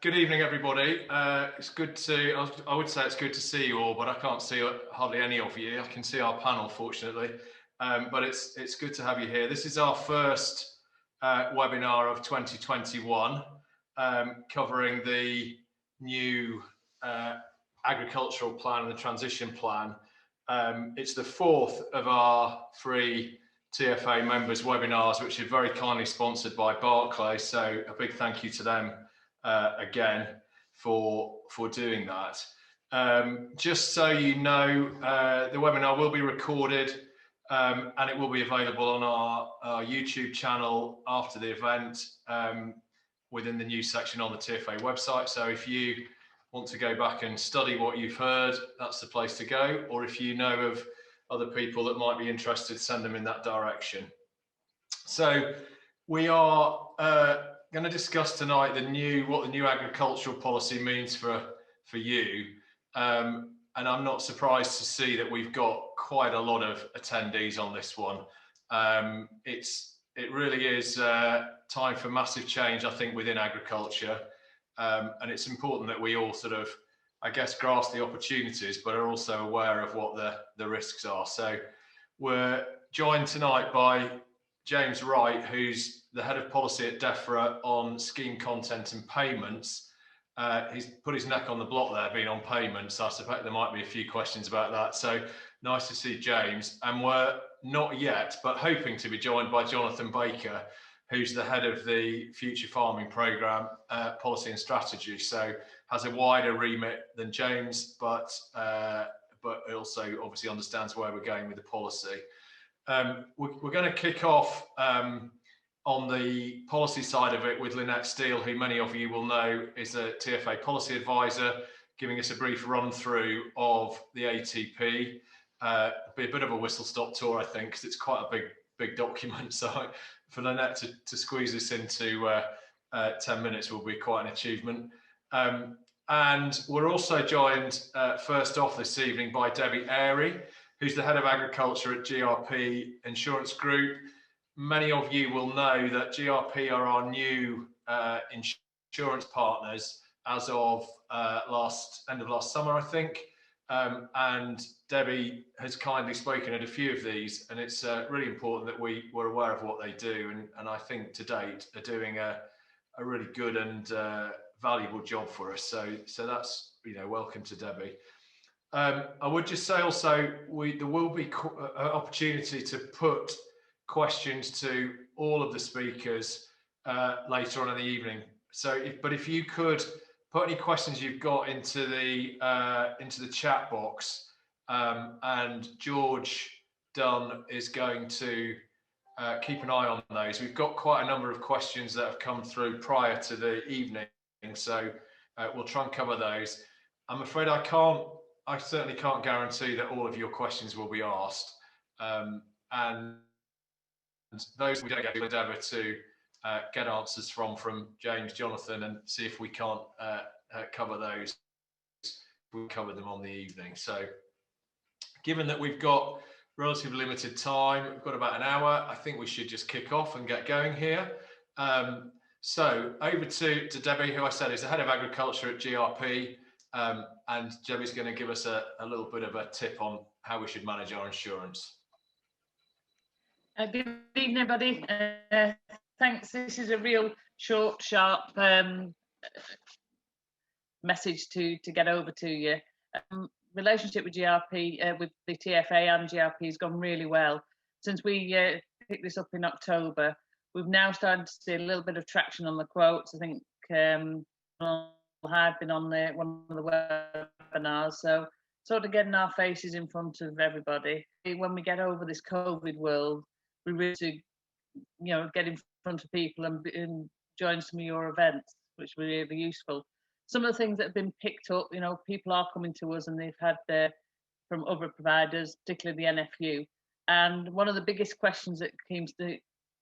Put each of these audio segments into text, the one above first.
Good evening, everybody. It's good to, I would say it's good to see you all, but I can't see hardly any of you. I can see our panel, fortunately, but it's good to have you here. This is our first webinar of 2021, covering the new agricultural plan and the transition plan. It's the fourth of our three TFA members webinars, which are very kindly sponsored by Barclays. So a big thank you to them again for doing that. Just so you know, the webinar will be recorded and it will be available on our YouTube channel after the event within the news section on the TFA website. So if you want to go back and study what you've heard, that's the place to go. Or if you know of other people that might be interested, send them in that direction. So we are going to discuss tonight what the new agricultural policy means for you. And I'm not surprised to see that we've got quite a lot of attendees on this one. It really is time for massive change, I think, within agriculture. And it's important that we all sort of, I guess, grasp the opportunities, but are also aware of what the risks are. So we're joined tonight by James Wright, who's the head of policy at DEFRA on scheme content and payments. He's put his neck on the block there, being on payments. So I suspect there might be a few questions about that. So nice to see James. And we're not yet, but hoping to be joined by Jonathan Baker, who's the head of the Future Farming Programme Policy and Strategy. So has a wider remit than James, but also obviously understands where we're going with the policy. We're going to kick off on the policy side of it with Lynette Steele, who many of you will know is a Tfa Policy Advisor, giving us a brief run through of the ATP. It'll be a bit of a whistle-stop tour, I think, because it's quite a big document. So for Lynette to squeeze this into 10 minutes will be quite an achievement. And we're also joined first off this evening by Debbie Airy, who's the head of agriculture at GRP Insurance Group. Many of you will know that GRP are our new insurance partners as of end of last summer, I think. And Debbie has kindly spoken at a few of these, and it's really important that we're aware of what they do, and I think to date are doing a really good and valuable job for us. So that's, welcome to Debbie. I would just say also there will be an opportunity to put questions to all of the speakers later on in the evening. So if you could put any questions you've got into the chat box, and George Dunn is going to keep an eye on those. We've got quite a number of questions that have come through prior to the evening, so we'll try and cover those. I'm afraid I certainly can't guarantee that all of your questions will be asked, and those we don't get, we'll endeavour to get answers from James, Jonathan, and see if we can't cover those. We'll cover them on the evening. So given that we've got relatively limited time, we've got about an hour, I think we should just kick off and get going here. So over to Debbie, who I said is the head of agriculture at GRP, and Debbie's going to give us a little bit of a tip on how we should manage our insurance. Good evening, everybody. Thanks. This is a real short, sharp message to get over to you. Relationship with GRP, with the TFA and GRP has gone really well. Since we picked this up in October, we've now started to see a little bit of traction on the quotes. I think had been on one of the webinars, so sort of getting our faces in front of everybody. When we get over this COVID world, we really, get in front of people and join some of your events, which were really useful. Some of the things that have been picked up, people are coming to us and they've had from other providers, particularly the NFU. And one of the biggest questions that seems to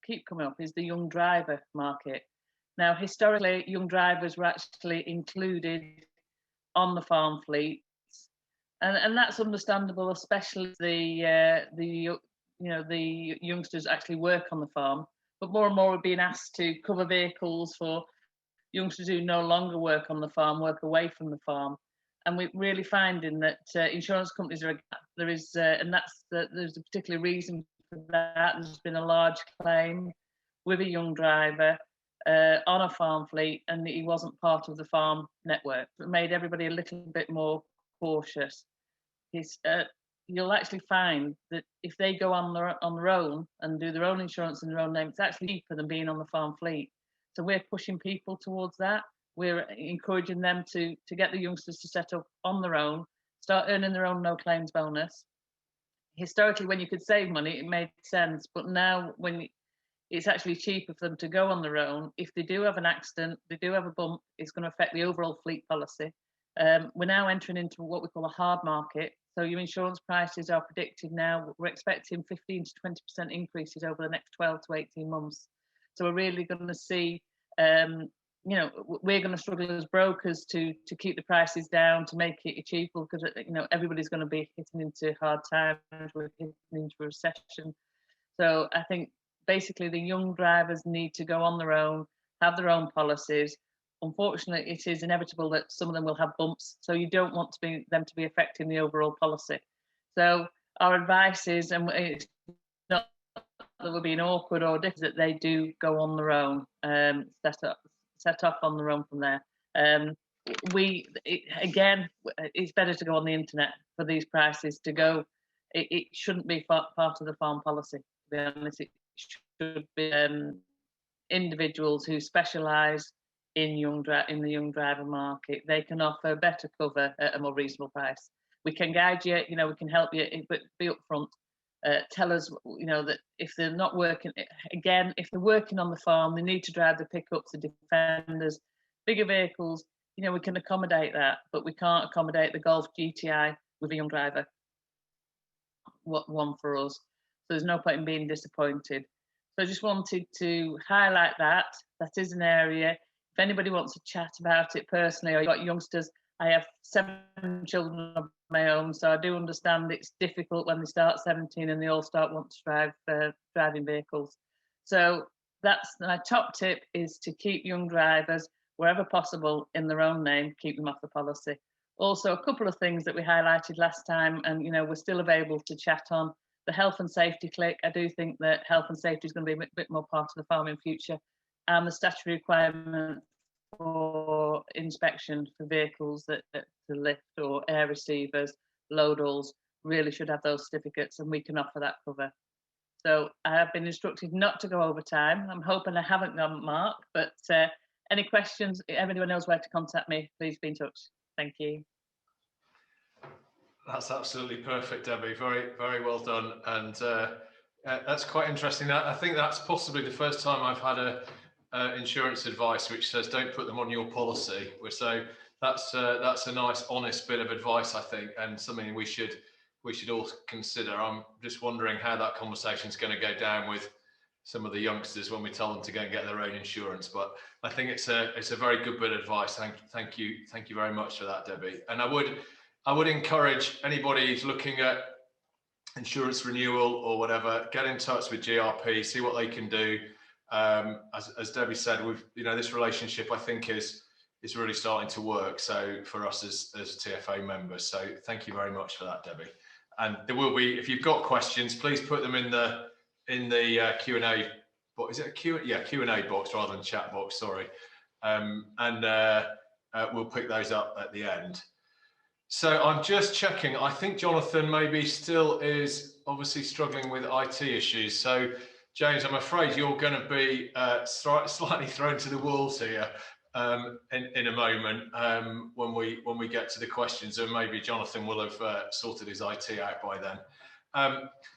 keep coming up is the young driver market. Now, historically, young drivers were actually included on the farm fleets, and that's understandable, especially the youngsters actually work on the farm. But more and more are being asked to cover vehicles for youngsters who no longer work on the farm work away from the farm. And we're really finding that insurance companies are, there's a particular reason for that. There's been a large claim with a young driver on a farm fleet, and he wasn't part of the farm network. It made everybody a little bit more cautious. You'll actually find that if they go on their own and do their own insurance in their own name, it's actually cheaper than being on the farm fleet. So we're pushing people towards that. We're encouraging them to get the youngsters to set up on their own, start earning their own no claims bonus. Historically, when you could save money, it made sense, but now when it's actually cheaper for them to go on their own, if they do have an accident, they do have a bump, it's going to affect the overall fleet policy. We're now entering into what we call a hard market. So your insurance prices are predicted now. We're expecting 15 to 20% increases over the next 12 to 18 months. So we're really going to see, we're going to struggle as brokers to keep the prices down, to make it achievable, because everybody's going to be hitting into hard times. We're hitting into a recession. So I think basically the young drivers need to go on their own, have their own policies. Unfortunately, it is inevitable that some of them will have bumps, so you don't want them to be affecting the overall policy. So our advice is, and it's not that we're being awkward or different, that they do go on their own, set off on their own from there. It's better to go on the internet for these prices to go. It shouldn't be part of the farm policy, to be honest. It should be individuals who specialise in the young driver market. They can offer better cover at a more reasonable price. We can guide you, we can help you, but be upfront. Tell us, that if they're not working, again, if they're working on the farm, they need to drive the pickups, the defenders, bigger vehicles. We can accommodate that, but we can't accommodate the Golf GTI with a young driver. One for us. So there's no point in being disappointed. So I just wanted to highlight that. That is an area. If anybody wants to chat about it personally, or you've got youngsters, I have 7 children of my own, so I do understand it's difficult when they start 17 and they all start wanting to drive driving vehicles. So that's my top tip, is to keep young drivers wherever possible in their own name, keep them off the policy. Also, a couple of things that we highlighted last time, and we're still available to chat on. The health and safety click. I do think that health and safety is going to be a bit more part of the farm in future, and the statutory requirement for inspection for vehicles that lift or air receivers, load-alls, really should have those certificates, and we can offer that cover. So I have been instructed not to go over time. I'm hoping I haven't gone, Mark, but any questions, if anyone knows where to contact me, please be in touch. Thank you. That's absolutely perfect, Debbie. Very, very well done. And that's quite interesting. I think that's possibly the first time I've had insurance advice which says don't put them on your policy. So that's a nice, honest bit of advice, I think, and something we should all consider. I'm just wondering how that conversation is going to go down with some of the youngsters when we tell them to go and get their own insurance. But I think it's a very good bit of advice. Thank you very much for that, Debbie. And I would encourage anybody who's looking at insurance renewal or whatever, get in touch with GRP, see what they can do. As Debbie said, this relationship, I think, is really starting to work. So for us as TFA members, so thank you very much for that, Debbie. And there will be, if you've got questions, please put them in the Q&A box. Is it a Q&A box rather than chat box? Sorry, and we'll pick those up at the end. So I'm just checking. I think Jonathan maybe still is obviously struggling with IT issues. So James, I'm afraid you're going to be slightly thrown to the wolves here in a moment when we get to the questions, and maybe Jonathan will have sorted his IT out by then.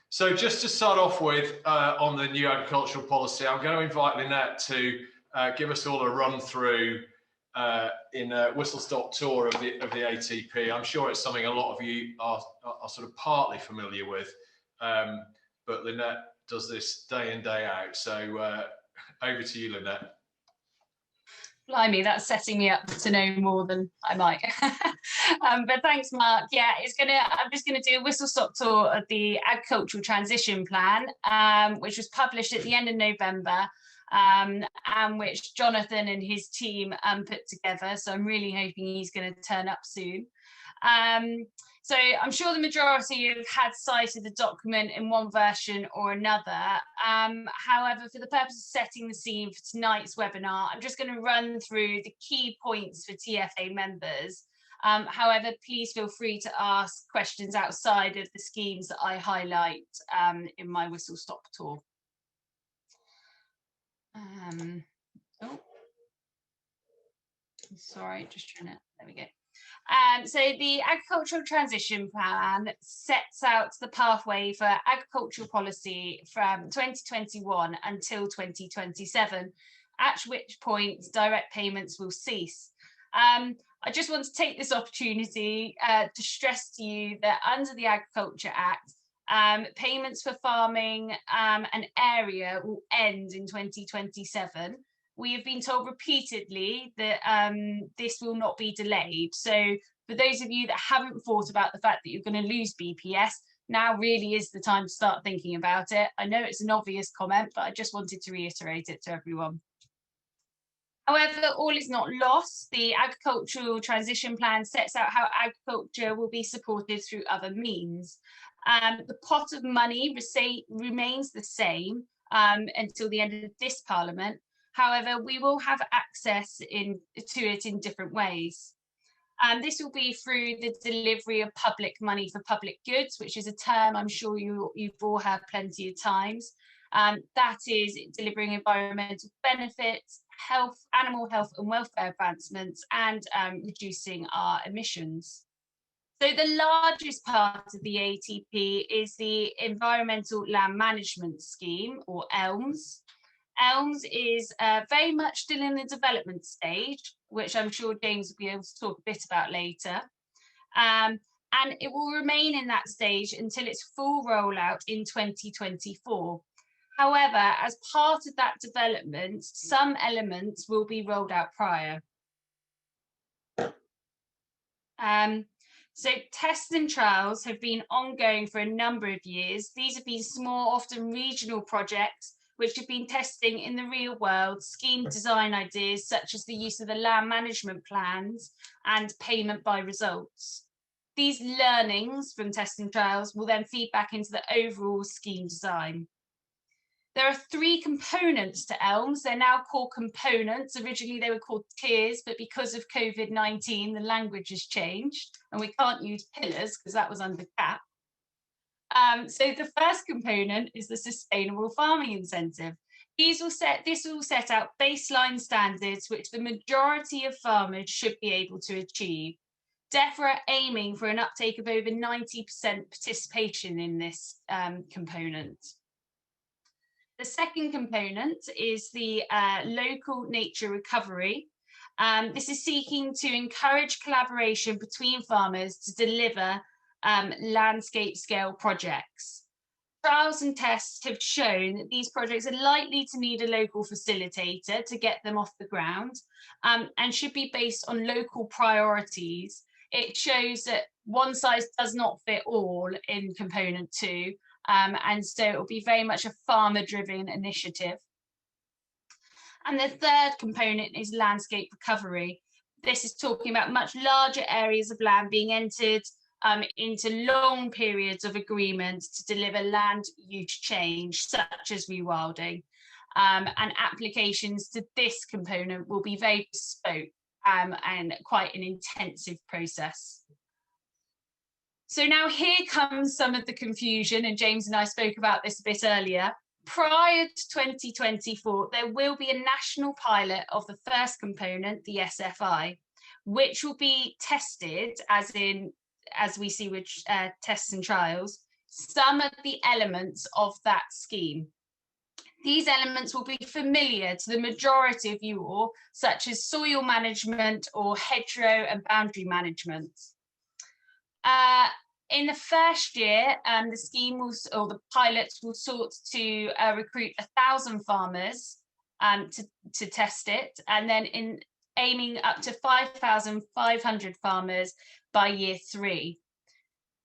So just to start off with on the new agricultural policy, I'm going to invite Lynette to give us all a run through in a whistle-stop tour of the ATP. I'm sure it's something a lot of you are sort of partly familiar with, but Lynette does this day in, day out. So over to you, Lynette. Blimey, that's setting me up to know more than I might. But thanks, Mark. Yeah, I'm just gonna do a whistle-stop tour of the Agricultural Transition Plan, which was published at the end of November. and which Jonathan and his team put together. So I'm really hoping he's going to turn up soon. So I'm sure the majority have had sight of the document in one version or another. However, for the purpose of setting the scene for tonight's webinar, I'm just going to run through the key points for TFA members. However, please feel free to ask questions outside of the schemes that I highlight in my whistle-stop tour. Sorry, just trying to, there we go. So the Agricultural Transition Plan sets out the pathway for agricultural policy from 2021 until 2027, at which point direct payments will cease. I just want to take this opportunity to stress to you that under the Agriculture Act, payments for farming an area will end in 2027. We have been told repeatedly that this will not be delayed. So for those of you that haven't thought about the fact that you're going to lose BPS, now really is the time to start thinking about it. I know it's an obvious comment, but I just wanted to reiterate it to everyone. However, all is not lost. The Agricultural Transition Plan sets out how agriculture will be supported through other means. The pot of money remains the same until the end of this Parliament. However, we will have access to it in different ways. This will be through the delivery of public money for public goods, which is a term I'm sure you've all heard plenty of times. That is delivering environmental benefits, health, animal health and welfare advancements, and reducing our emissions. So the largest part of the ATP is the Environmental Land Management Scheme, or ELMS. ELMS is very much still in the development stage, which I'm sure James will be able to talk a bit about later. And it will remain in that stage until its full rollout in 2024. However, as part of that development, some elements will be rolled out prior. So tests and trials have been ongoing for a number of years. These have been small, often regional projects, which have been testing in the real world scheme design ideas, such as the use of the land management plans and payment by results. These learnings from tests and trials will then feed back into the overall scheme design. There are 3 components to ELMS. They're now called components. Originally they were called tiers, but because of COVID-19, the language has changed and we can't use pillars because that was under cap. So the first component is the Sustainable Farming Incentive. This will set out baseline standards which the majority of farmers should be able to achieve. DEFRA aiming for an uptake of over 90% participation in this component. The second component is the local nature recovery. This is seeking to encourage collaboration between farmers to deliver landscape scale projects. Trials and tests have shown that these projects are likely to need a local facilitator to get them off the ground and should be based on local priorities. It shows that one size does not fit all in component 2, and so it will be very much a farmer-driven initiative. And the third component is landscape recovery. This is talking about much larger areas of land being entered into long periods of agreement to deliver land use change, such as rewilding. And applications to this component will be very bespoke and quite an intensive process. So now here comes some of the confusion, and James and I spoke about this a bit earlier. Prior to 2024, there will be a national pilot of the first component, the SFI, which will be tested, as we see with tests and trials, some of the elements of that scheme. These elements will be familiar to the majority of you all, such as soil management or hedgerow and boundary management. In the first year, the scheme will, or the pilots will sort to recruit 1,000 farmers to test it, and then aiming up to 5,500 farmers by year 3.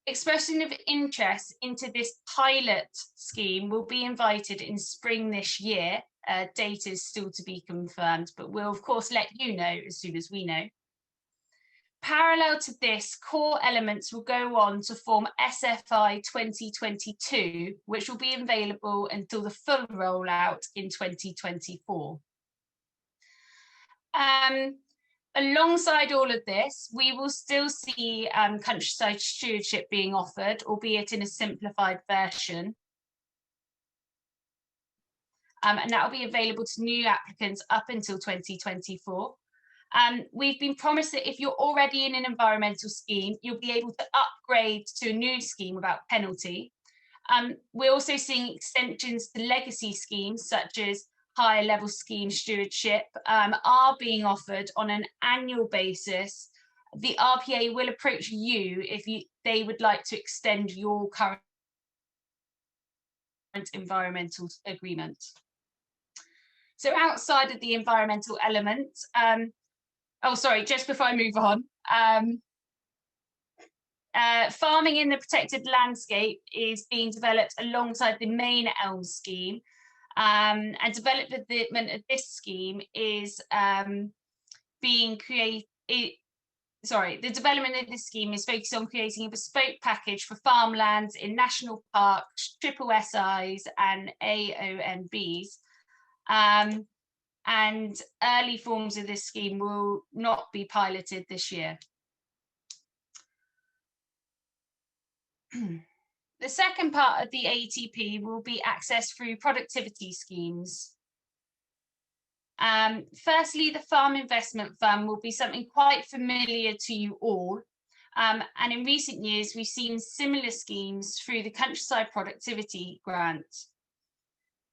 Expression of interest into this pilot scheme will be invited in spring this year, data is still to be confirmed, but we'll of course let you know as soon as we know. Parallel to this, core elements will go on to form SFI 2022, which will be available until the full rollout in 2024. Alongside all of this, we will still see countryside stewardship being offered, albeit in a simplified version. And that will be available to new applicants up until 2024. We've been promised that if you're already in an environmental scheme, you'll be able to upgrade to a new scheme without penalty. We're also seeing extensions to legacy schemes, such as higher level scheme stewardship, are being offered on an annual basis. The RPA will approach you if they would like to extend your current environmental agreement. So outside of the environmental element, just before I move on, farming in the protected landscape is being developed alongside the main elm scheme, and development of this scheme is the development of this scheme is focused on creating a bespoke package for farmlands in national parks, triple SIs and AONBs. And early forms of this scheme will not be piloted this year. The second part of the ATP will be accessed through productivity schemes. Firstly, the Farm Investment Fund will be something quite familiar to you all. And in recent years, we've seen similar schemes through the Countryside Productivity Grant.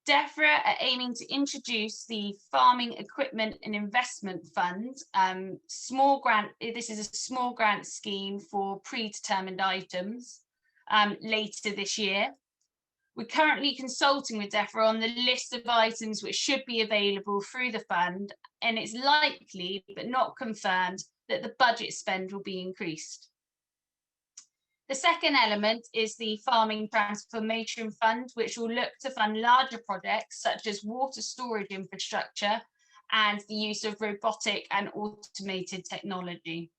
DEFRA are aiming to introduce the Farming Equipment and Investment Fund, small grant. This is a small grant scheme for predetermined items later this year. We're currently consulting with DEFRA on the list of items which should be available through the fund, and it's likely, but not confirmed, that the budget spend will be increased. The second element is the Farming Transformation Fund, which will look to fund larger projects such as water storage infrastructure and the use of robotic and automated technology.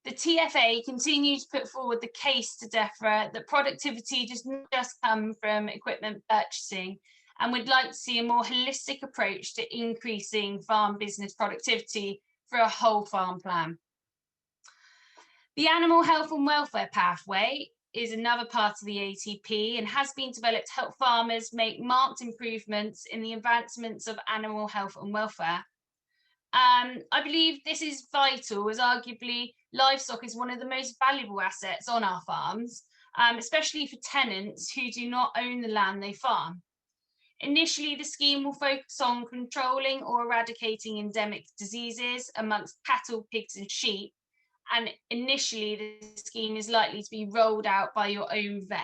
The TFA continues to put forward the case to DEFRA that productivity does not just come from equipment purchasing, and would like to see a more holistic approach to increasing farm business productivity for a whole farm plan. The Animal Health and Welfare Pathway is another part of the ATP and has been developed to help farmers make marked improvements in the advancements of animal health and welfare. I believe this is vital, as arguably livestock is one of the most valuable assets on our farms, especially for tenants who do not own the land they farm. Initially, the scheme will focus on controlling or eradicating endemic diseases amongst cattle, pigs and sheep, and initially the scheme is likely to be rolled out by your own vet.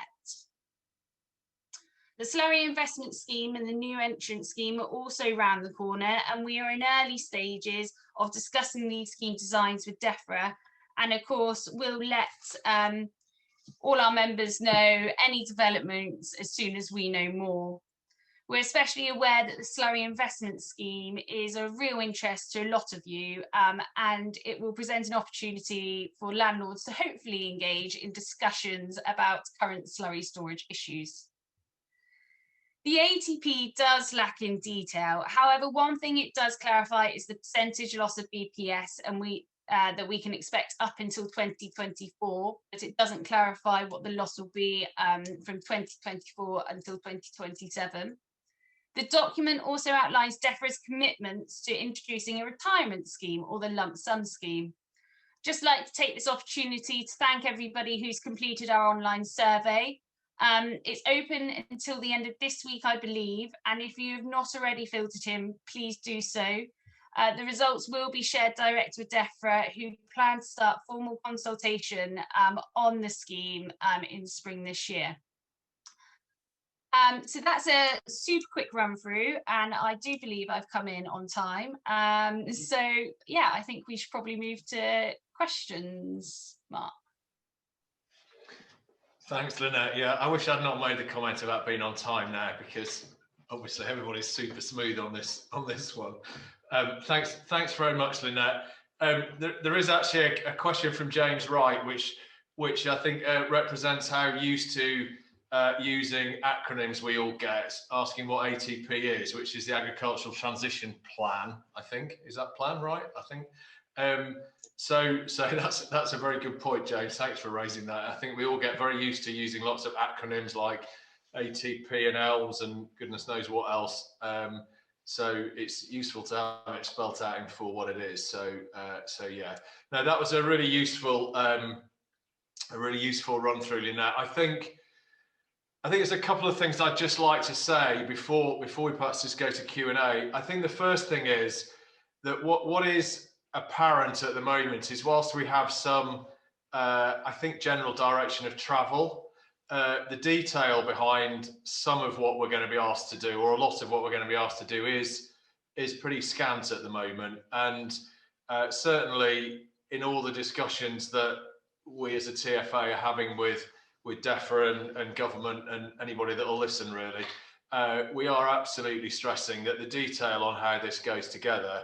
The Slurry Investment Scheme and the New Entrant Scheme are also round the corner, and we are in early stages of discussing these scheme designs with DEFRA, and of course we'll let all our members know any developments as soon as we know more. We're especially aware that the Slurry Investment Scheme is of real interest to a lot of you, and it will present an opportunity for landlords to hopefully engage in discussions about current slurry storage issues. The ATP does lack in detail. However, one thing it does clarify is the percentage loss of BPS and that we can expect up until 2024, but it doesn't clarify what the loss will be from 2024 until 2027. The document also outlines DEFRA's commitments to introducing a retirement scheme or the lump sum scheme. Just like to take this opportunity to thank everybody who's completed our online survey. It's open until the end of this week, I believe, and if you have not already filtered him, please do so. The results will be shared direct with DEFRA, who plan to start formal consultation on the scheme in spring this year. So that's a super quick run through, and I do believe I've come in on time. So yeah, I think we should probably move to questions, Mark. Thanks, Lynette. Yeah, I wish I'd not made the comment about being on time now, because obviously everybody's super smooth on this one. Thanks very much, Lynette. There is actually a question from James Wright, which I think represents how used to using acronyms we all get, asking what ATP is, which is the Agricultural Transition Plan, I think. Is that plan right? I think. So that's a very good point, James. Thanks for raising that. I think we all get very used to using lots of acronyms like ATP and ELMS and goodness knows what else. So it's useful to have it spelt out in full what it is. So yeah. No, that was a really useful run through, Lynette. I think there's a couple of things I'd just like to say before we perhaps just go to Q&A. I think the first thing is that what is apparent at the moment is, whilst we have some, I think, general direction of travel, the detail behind some of what we're going to be asked to do, or a lot of what we're going to be asked to do, is pretty scant at the moment. And certainly in all the discussions that we as a TFA are having with DEFRA and government and anybody that will listen, really, we are absolutely stressing that the detail on how this goes together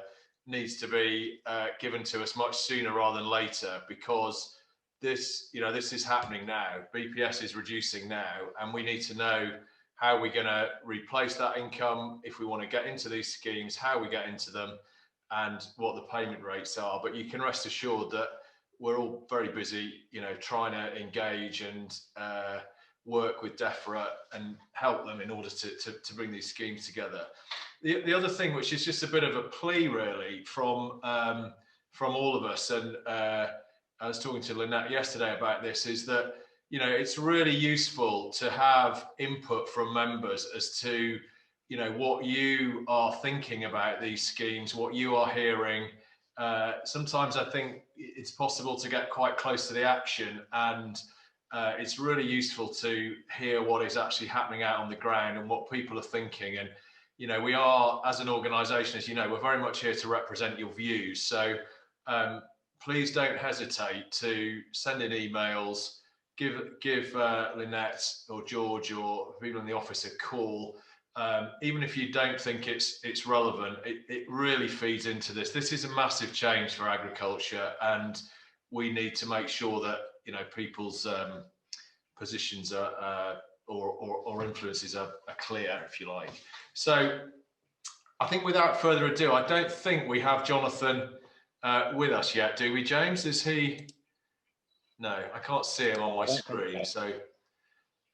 needs to be given to us much sooner rather than later, because this is happening now. BPS is reducing now, and we need to know how we're going to replace that income if we want to get into these schemes, how we get into them, and what the payment rates are. But you can rest assured that we're all very busy, trying to engage and work with DEFRA and help them in order to bring these schemes together. The other thing, which is just a bit of a plea really from all of us, and I was talking to Lynette yesterday about this, is that it's really useful to have input from members as to what you are thinking about these schemes, what you are hearing. Sometimes I think it's possible to get quite close to the action, and it's really useful to hear what is actually happening out on the ground and what people are thinking. And we are, as an organisation, as we're very much here to represent your views. So please don't hesitate to send in emails, give Lynette or George or people in the office a call. Even if you don't think it's relevant, it really feeds into this. This is a massive change for agriculture, and we need to make sure that people's positions are or influences are clear, if you like. So I think without further ado, I don't think we have Jonathan with us yet, do we, James? Is he? No, I can't see him on my screen.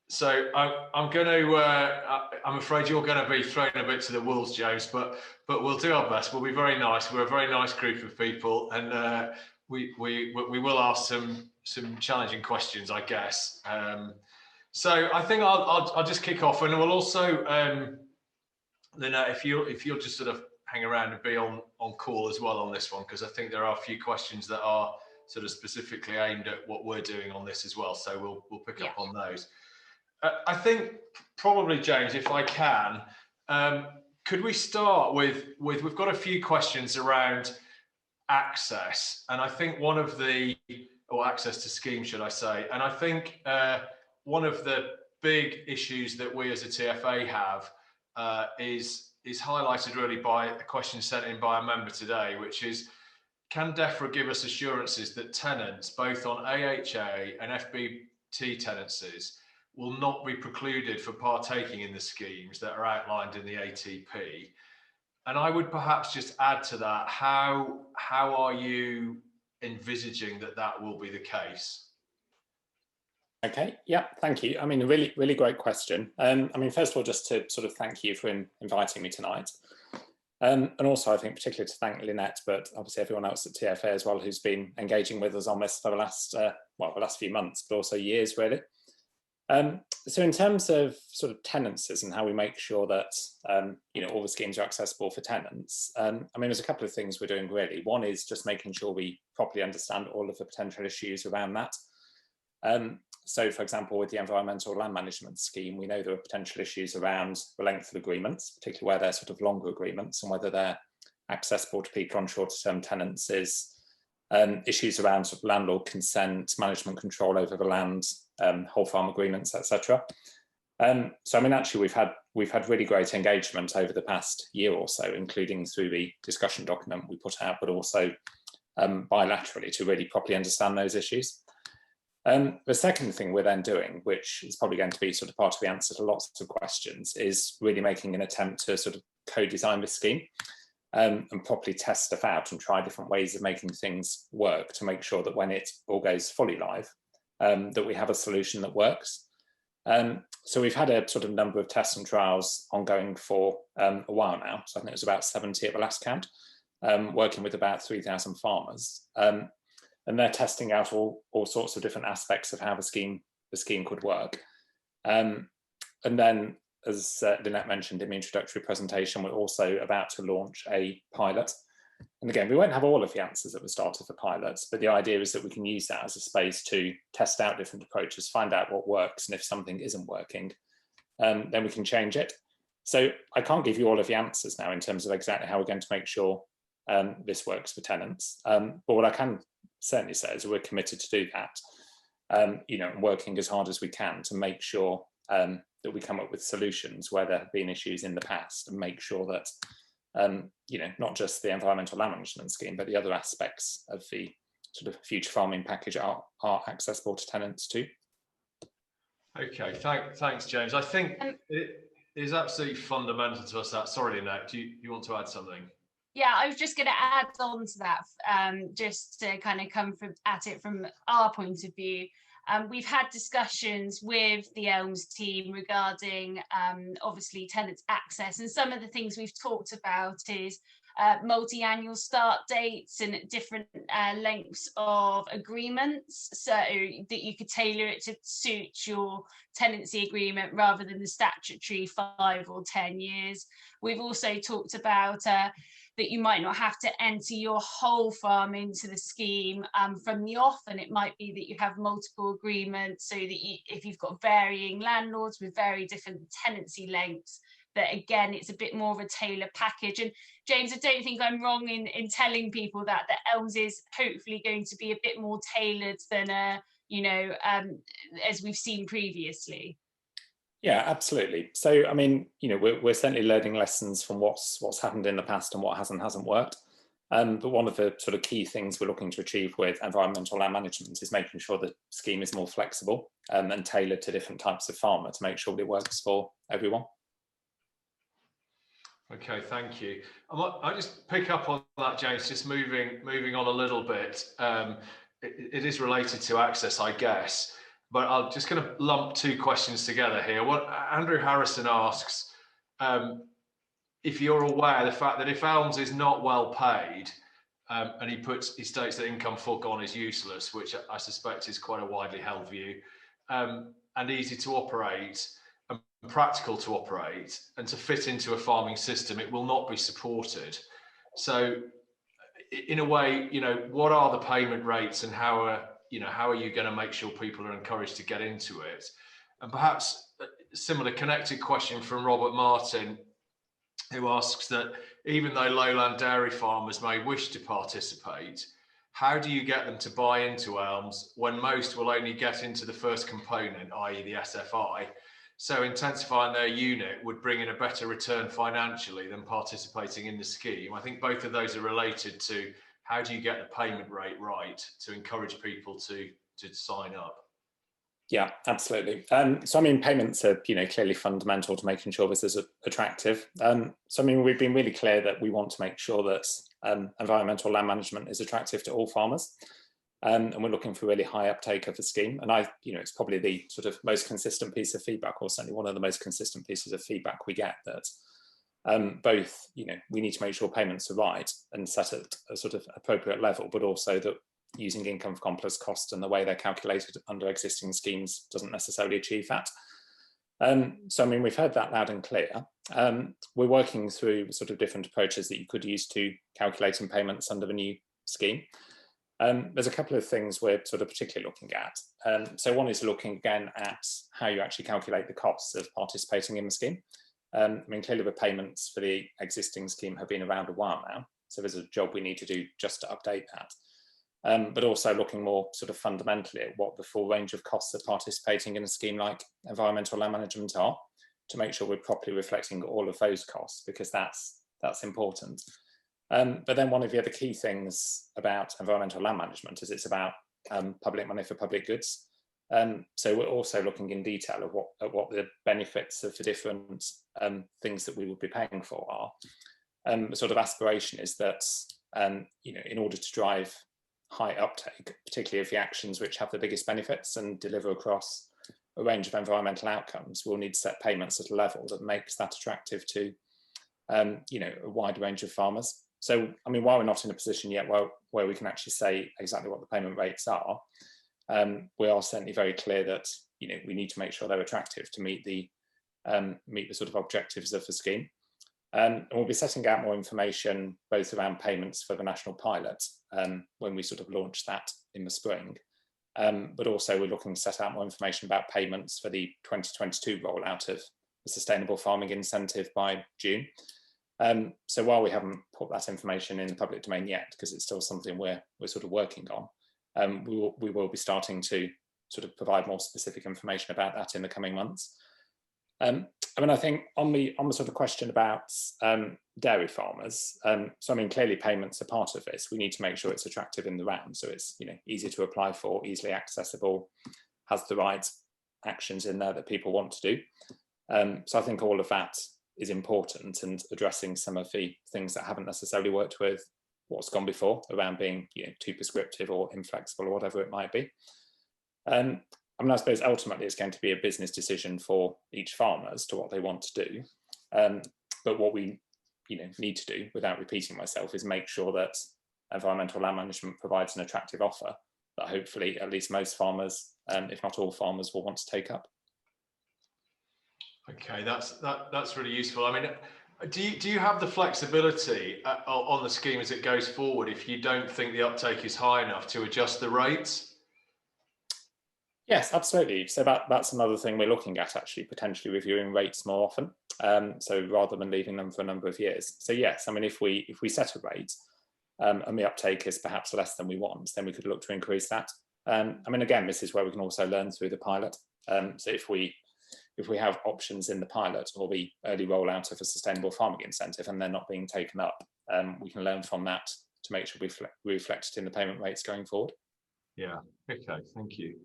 So I'm going to. I'm afraid you're going to be thrown a bit to the wolves, James. But we'll do our best. We'll be very nice. We're a very nice group of people, and we will ask some challenging questions, I guess. So I think I'll just kick off, and we'll also, Lynette, if you'll just sort of hang around and be on call as well on this one, because I think there are a few questions that are sort of specifically aimed at what we're doing on this as well. So we'll pick up on those. I think probably, James, if I can, could we start with we've got a few questions around access, and I think one of the, or access to schemes, should I say, and I think one of the big issues that we as a TFA have is highlighted really by a question sent in by a member today, which is, can DEFRA give us assurances that tenants, both on AHA and FBT tenancies, will not be precluded for partaking in the schemes that are outlined in the ATP? And I would perhaps just add to that, how are you envisaging that will be the case? Okay, yeah, thank you. I mean, a really, really great question. I mean, first of all, just to sort of thank you for inviting me tonight. And also, I think particularly to thank Lynette, but obviously everyone else at TFA as well, who's been engaging with us on this for the last, the last few months, but also years, really. So in terms of sort of tenancies and how we make sure that, all the schemes are accessible for tenants, I mean, there's a couple of things we're doing really. One is just making sure we properly understand all of the potential issues around that. So, for example, with the environmental land management scheme, we know there are potential issues around the length of agreements, particularly where they're sort of longer agreements, and whether they're accessible to people on shorter-term tenancies, issues around sort of landlord consent, management control over the land, whole farm agreements, etc. So I mean, actually, we've had really great engagement over the past year or so, including through the discussion document we put out, but also bilaterally to really properly understand those issues. The second thing we're then doing, which is probably going to be sort of part of the answer to lots of questions, is really making an attempt to sort of co-design the scheme and properly test stuff out and try different ways of making things work to make sure that when it all goes fully live, that we have a solution that works. So we've had a sort of number of tests and trials ongoing for a while now. So I think it was about 70 at the last count, working with about 3,000 farmers. And they're testing out all sorts of different aspects of how the scheme could work. And then, as Lynette mentioned in the introductory presentation, we're also about to launch a pilot. And again, we won't have all of the answers at the start of the pilots, but the idea is that we can use that as a space to test out different approaches, find out what works, and if something isn't working, then we can change it. So I can't give you all of the answers now in terms of exactly how we're going to make sure this works for tenants. But what I can certainly say is we're committed to do that, you know, working as hard as we can to make sure that we come up with solutions where there have been issues in the past, and make sure that you know, not just the environmental land management scheme, but the other aspects of the sort of future farming package are accessible to tenants too. Okay, thanks, James. I think it is absolutely fundamental to us that. Sorry, Lynette, do you want to add something? Yeah, I was just going to add on to that, just to kind of come at it from our point of view. We've had discussions with the Elms team regarding obviously tenants access, and some of the things we've talked about is multi-annual start dates and different lengths of agreements, so that you could tailor it to suit your tenancy agreement rather than the statutory 5 or 10 years. We've also talked about that you might not have to enter your whole farm into the scheme from the off, and it might be that you have multiple agreements, so that if you've got varying landlords with very different tenancy lengths, that again, it's a bit more of a tailored package. And James, I don't think I'm wrong in telling people that Elms is hopefully going to be a bit more tailored than, you know, as we've seen previously. Yeah, absolutely. So, I mean, you know, we're certainly learning lessons from what's happened in the past and what hasn't worked. But one of the sort of key things we're looking to achieve with environmental land management is making sure the scheme is more flexible and tailored to different types of farmer to make sure it works for everyone. Okay, thank you. I'll just pick up on that, James, just moving on a little bit. It is related to access, I guess, but I'm just going to lump two questions together here. What Andrew Harrison asks, if you're aware of the fact that if Elms is not well paid, and he states that income foregone is useless, which I suspect is quite a widely held view, and easy to operate, and practical to operate, and to fit into a farming system, it will not be supported. So in a way, you know, what are the payment rates, and how are you going to make sure people are encouraged to get into it? And perhaps a similar connected question from Robert Martin, who asks that even though lowland dairy farmers may wish to participate, how do you get them to buy into Elms when most will only get into the first component, i.e. the SFI? So intensifying their unit would bring in a better return financially than participating in the scheme. I think both of those are related to how do you get the payment rate right to encourage people to sign up? Yeah, absolutely. So I mean, payments are, you know, clearly fundamental to making sure this is attractive. So I mean, we've been really clear that we want to make sure that environmental land management is attractive to all farmers, and we're looking for really high uptake of the scheme. And you know, it's probably the sort of most consistent piece of feedback, or certainly one of the most consistent pieces of feedback we get, that both, you know, we need to make sure payments are right and set at a sort of appropriate level, but also that using income for complex cost and the way they're calculated under existing schemes doesn't necessarily achieve that. So, I mean, we've heard that loud and clear. We're working through sort of different approaches that you could use to calculating payments under the new scheme. There's a couple of things we're sort of particularly looking at. So one is looking again at how you actually calculate the costs of participating in the scheme. I mean, clearly the payments for the existing scheme have been around a while now, so there's a job we need to do just to update that. but also looking more sort of fundamentally at what the full range of costs of participating in a scheme like environmental land management are, to make sure we're properly reflecting all of those costs, because that's important. But then one of the other key things about environmental land management is it's about public money for public goods. So we're also looking in detail at what the benefits of the different things that we would be paying for are. The sort of aspiration is that in order to drive high uptake, particularly of the actions which have the biggest benefits and deliver across a range of environmental outcomes, we'll need to set payments at a level that makes that attractive to a wide range of farmers. So, I mean, while we're not in a position yet where we can actually say exactly what the payment rates are, we are certainly very clear that we need to make sure they're attractive to meet the sort of objectives of the scheme. And we'll be setting out more information both around payments for the national pilot when we sort of launch that in the spring. But also we're looking to set out more information about payments for the 2022 rollout of the Sustainable Farming Incentive by June. So while we haven't put that information in the public domain yet, because it's still something we're sort of working on, we will be starting to sort of provide more specific information about that in the coming months. I mean, I think on the sort of question about dairy farmers, so I mean, clearly payments are part of this. We need to make sure it's attractive in the round, so it's easy to apply for, easily accessible, has the right actions in there that people want to do. So I think all of that is important, and addressing some of the things that haven't necessarily worked with what's gone before around being too prescriptive or inflexible or whatever it might be. I mean, I suppose ultimately it's going to be a business decision for each farmer as to what they want to do. But what we need to do, without repeating myself, is make sure that environmental land management provides an attractive offer that hopefully at least most farmers, if not all farmers, will want to take up. Okay, that's really useful. I mean, do you have the flexibility on the scheme as it goes forward if you don't think the uptake is high enough to adjust the rates? Yes, absolutely. So that's another thing we're looking at, actually, potentially reviewing rates more often. So rather than leaving them for a number of years. So yes, I mean, if we set a rate and the uptake is perhaps less than we want, then we could look to increase that. I mean, again, this is where we can also learn through the pilot. So if we have options in the pilot or the early rollout of a sustainable farming incentive and they're not being taken up, we can learn from that to make sure we reflect it in the payment rates going forward. Yeah. Okay, thank you.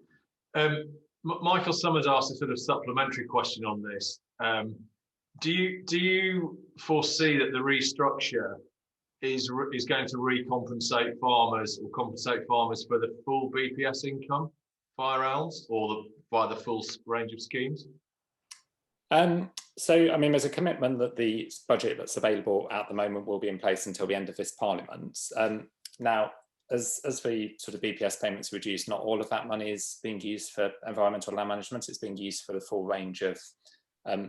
Michael Summers asked a sort of supplementary question on this. Do you foresee that the restructure is going to recompensate farmers or compensate farmers for the full BPS income via ELMS or by the full range of schemes? So, I mean, there's a commitment that the budget that's available at the moment will be in place until the end of this Parliament. Now, as the sort of BPS payments reduce, not all of that money is being used for environmental land management. It's being used for the full range of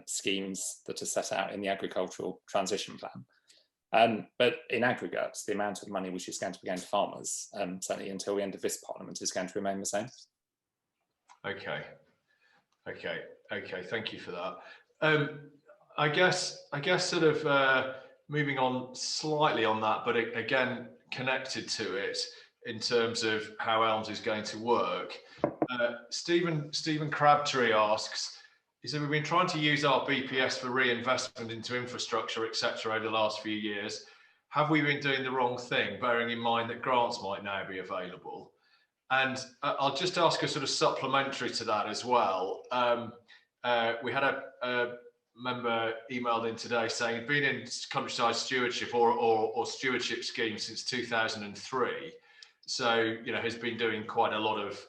schemes that are set out in the agricultural transition plan. But in aggregate, the amount of money which is going to be going to farmers, certainly until the end of this Parliament, is going to remain the same. Okay. Thank you for that. I guess sort of moving on slightly on that, but again connected to it in terms of how ELMS is going to work. Stephen Crabtree asks, he said, we've been trying to use our BPS for reinvestment into infrastructure, etc. over the last few years. Have we been doing the wrong thing, bearing in mind that grants might now be available? And I'll just ask a sort of supplementary to that as well. We had a member emailed in today saying he'd been in countryside stewardship or stewardship schemes since 2003. So, has been doing quite a lot of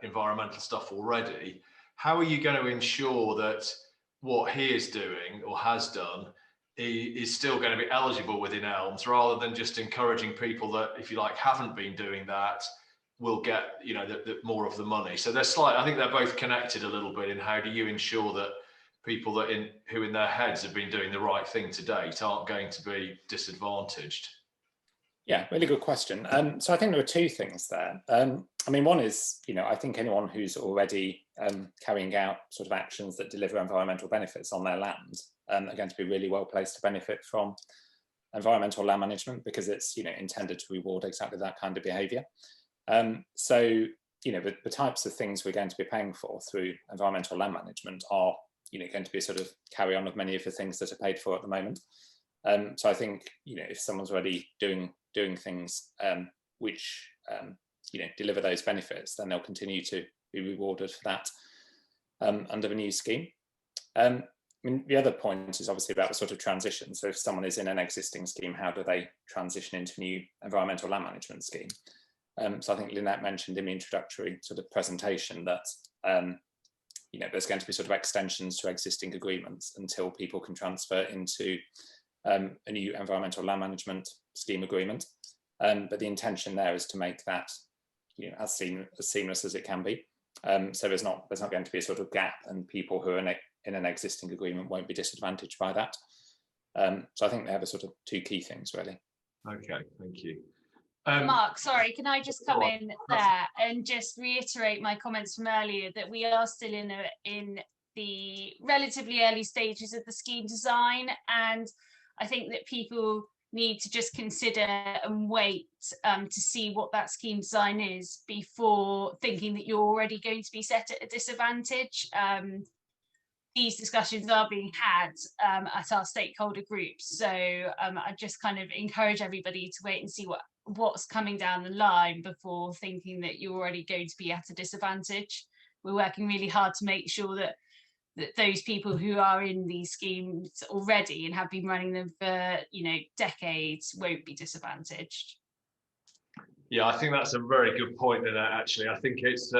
environmental stuff already. How are you going to ensure that what he is doing or has done is still going to be eligible within ELMS, rather than just encouraging people that, if you like, haven't been doing that, will get, the more of the money? So I think they're both connected a little bit in how do you ensure that people who in their heads have been doing the right thing to date aren't going to be disadvantaged? Yeah, really good question. So I think there are two things there. I mean, one is, I think anyone who's already carrying out sort of actions that deliver environmental benefits on their land are going to be really well placed to benefit from environmental land management, because it's intended to reward exactly that kind of behaviour. So, you know, the types of things we're going to be paying for through environmental land management are, you know, going to be a sort of carry on of many of the things that are paid for at the moment. So I think, you know, if someone's already doing things which, you know, deliver those benefits, then they'll continue to be rewarded for that under the new scheme. I mean, the other point is obviously about the sort of transition. So if someone is in an existing scheme, how do they transition into a new environmental land management scheme? So I think Lynette mentioned in the introductory sort of presentation that you know, there's going to be sort of extensions to existing agreements until people can transfer into a new environmental land management scheme agreement. But the intention there is to make that, you know, as seamless as it can be. So there's not going to be a sort of gap, and people who are in an existing agreement won't be disadvantaged by that. So I think they have a sort of two key things really. Okay, thank you. Mark, sorry, can I just come in there and just reiterate my comments from earlier that we are still in the relatively early stages of the scheme design, and I think that people need to just consider and wait to see what that scheme design is before thinking that you're already going to be set at a disadvantage. These discussions are being had at our stakeholder groups, so I just kind of encourage everybody to wait and see what's coming down the line before thinking that you're already going to be at a disadvantage. We're working really hard to make sure that those people who are in these schemes already and have been running them for, you know, decades won't be disadvantaged. Yeah, I think that's a very good point, Lynette, actually. I think it's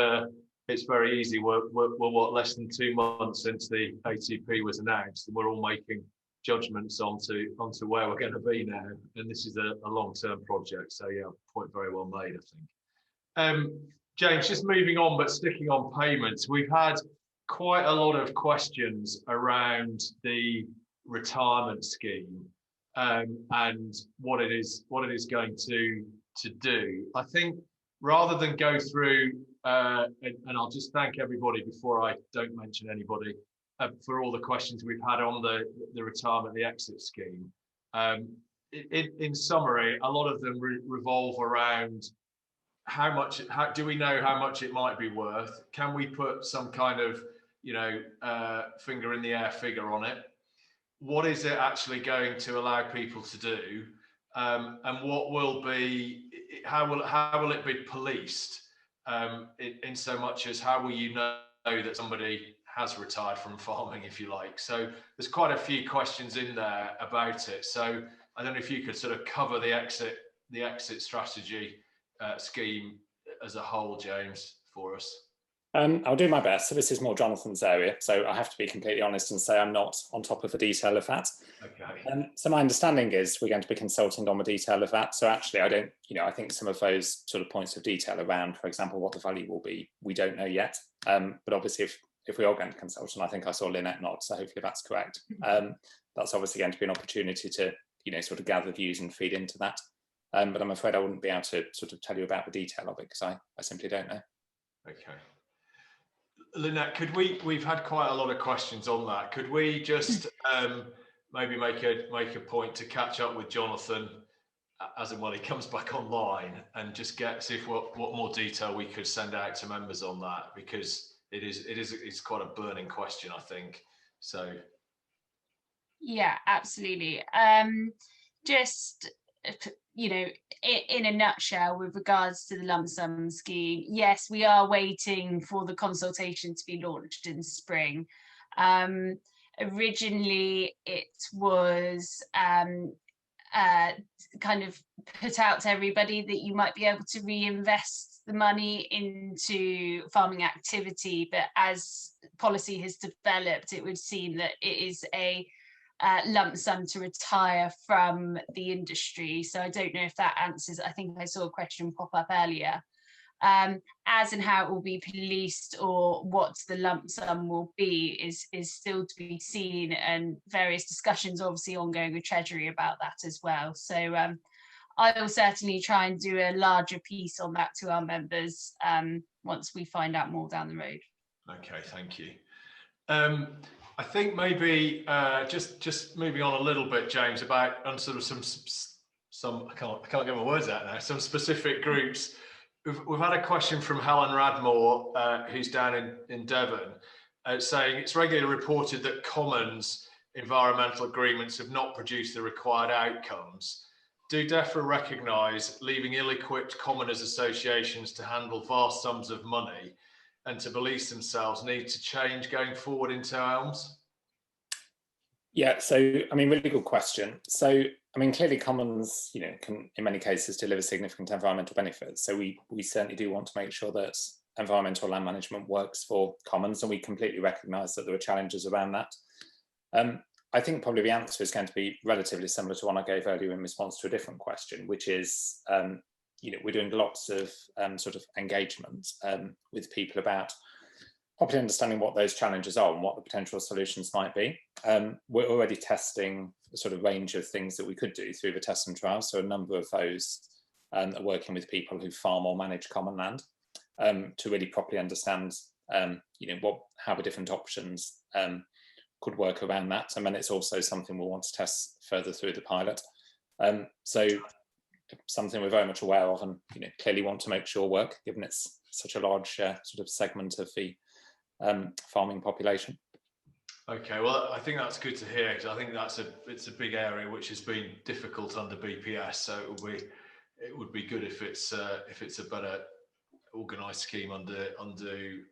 very easy. We're what, less than 2 months since the ATP was announced, and we're all making judgments onto where we're going to be now. And this is a long-term project. So yeah, point very well made, I think. James, just moving on, but sticking on payments, we've had quite a lot of questions around the retirement scheme and what it is going to do. I think rather than go through, and I'll just thank everybody before I don't mention anybody for all the questions we've had on the retirement, the exit scheme. In summary, a lot of them revolve around how do we know how much it might be worth? Can we put some kind of, you know, finger in the air figure on it? What is it actually going to allow people to do? And what will be, how will it be policed? In so much as how will you know that somebody has retired from farming, if you like? So there's quite a few questions in there about it. So I don't know if you could sort of cover the exit strategy scheme as a whole, James, for us. I'll do my best. So this is more Jonathan's area. So I have to be completely honest and say I'm not on top of the detail of that. Okay. So my understanding is we're going to be consulting on the detail of that. So actually, I don't, you know, I think some of those sort of points of detail around, for example, what the value will be, we don't know yet. But obviously, if we are going to consult, and I think I saw Lynette nod, so hopefully that's correct. That's obviously going to be an opportunity to, you know, sort of gather views and feed into that. But I'm afraid I wouldn't be able to sort of tell you about the detail of it because I simply don't know. Okay. Lynette, we've had quite a lot of questions on that. Could we just maybe make a point to catch up with Jonathan as and when he comes back online and just see if what more detail we could send out to members on that, because it's quite a burning question, I think. So yeah, absolutely. Just, you know, in a nutshell, with regards to the lump sum scheme, yes, we are waiting for the consultation to be launched in spring. Originally, it was kind of put out to everybody that you might be able to reinvest the money into farming activity, but as policy has developed, it would seem that it is a lump sum to retire from the industry. So I don't know if that answers, I think I saw a question pop up earlier. As and how it will be policed or what the lump sum will be is still to be seen, and various discussions obviously ongoing with Treasury about that as well. So I will certainly try and do a larger piece on that to our members once we find out more down the road. Okay, thank you. I think maybe just moving on a little bit, James, about sort of some I can't get my words out now, some specific groups We've had a question from Helen Radmore, who's down in Devon, saying it's regularly reported that Commons environmental agreements have not produced the required outcomes. Do DEFRA recognise leaving ill-equipped commoners associations to handle vast sums of money and to police themselves need to change going forward into ELMS? Yeah, so I mean, really good question. So I mean, clearly Commons, can in many cases deliver significant environmental benefits. So we certainly do want to make sure that environmental land management works for Commons, and we completely recognise that there are challenges around that. I think probably the answer is going to be relatively similar to one I gave earlier in response to a different question, which is, we're doing lots of sort of engagement with people about properly understanding what those challenges are and what the potential solutions might be. We're already testing the sort of range of things that we could do through the test and trials. So a number of those are working with people who farm or manage common land to really properly understand, how the different options could work around that. And then it's also something we'll want to test further through the pilot. So something we're very much aware of and clearly want to make sure work, given it's such a large sort of segment of the farming population. Okay, well, I think that's good to hear, because I think it's a big area which has been difficult under BPS. So it would be good if it's a better organised scheme under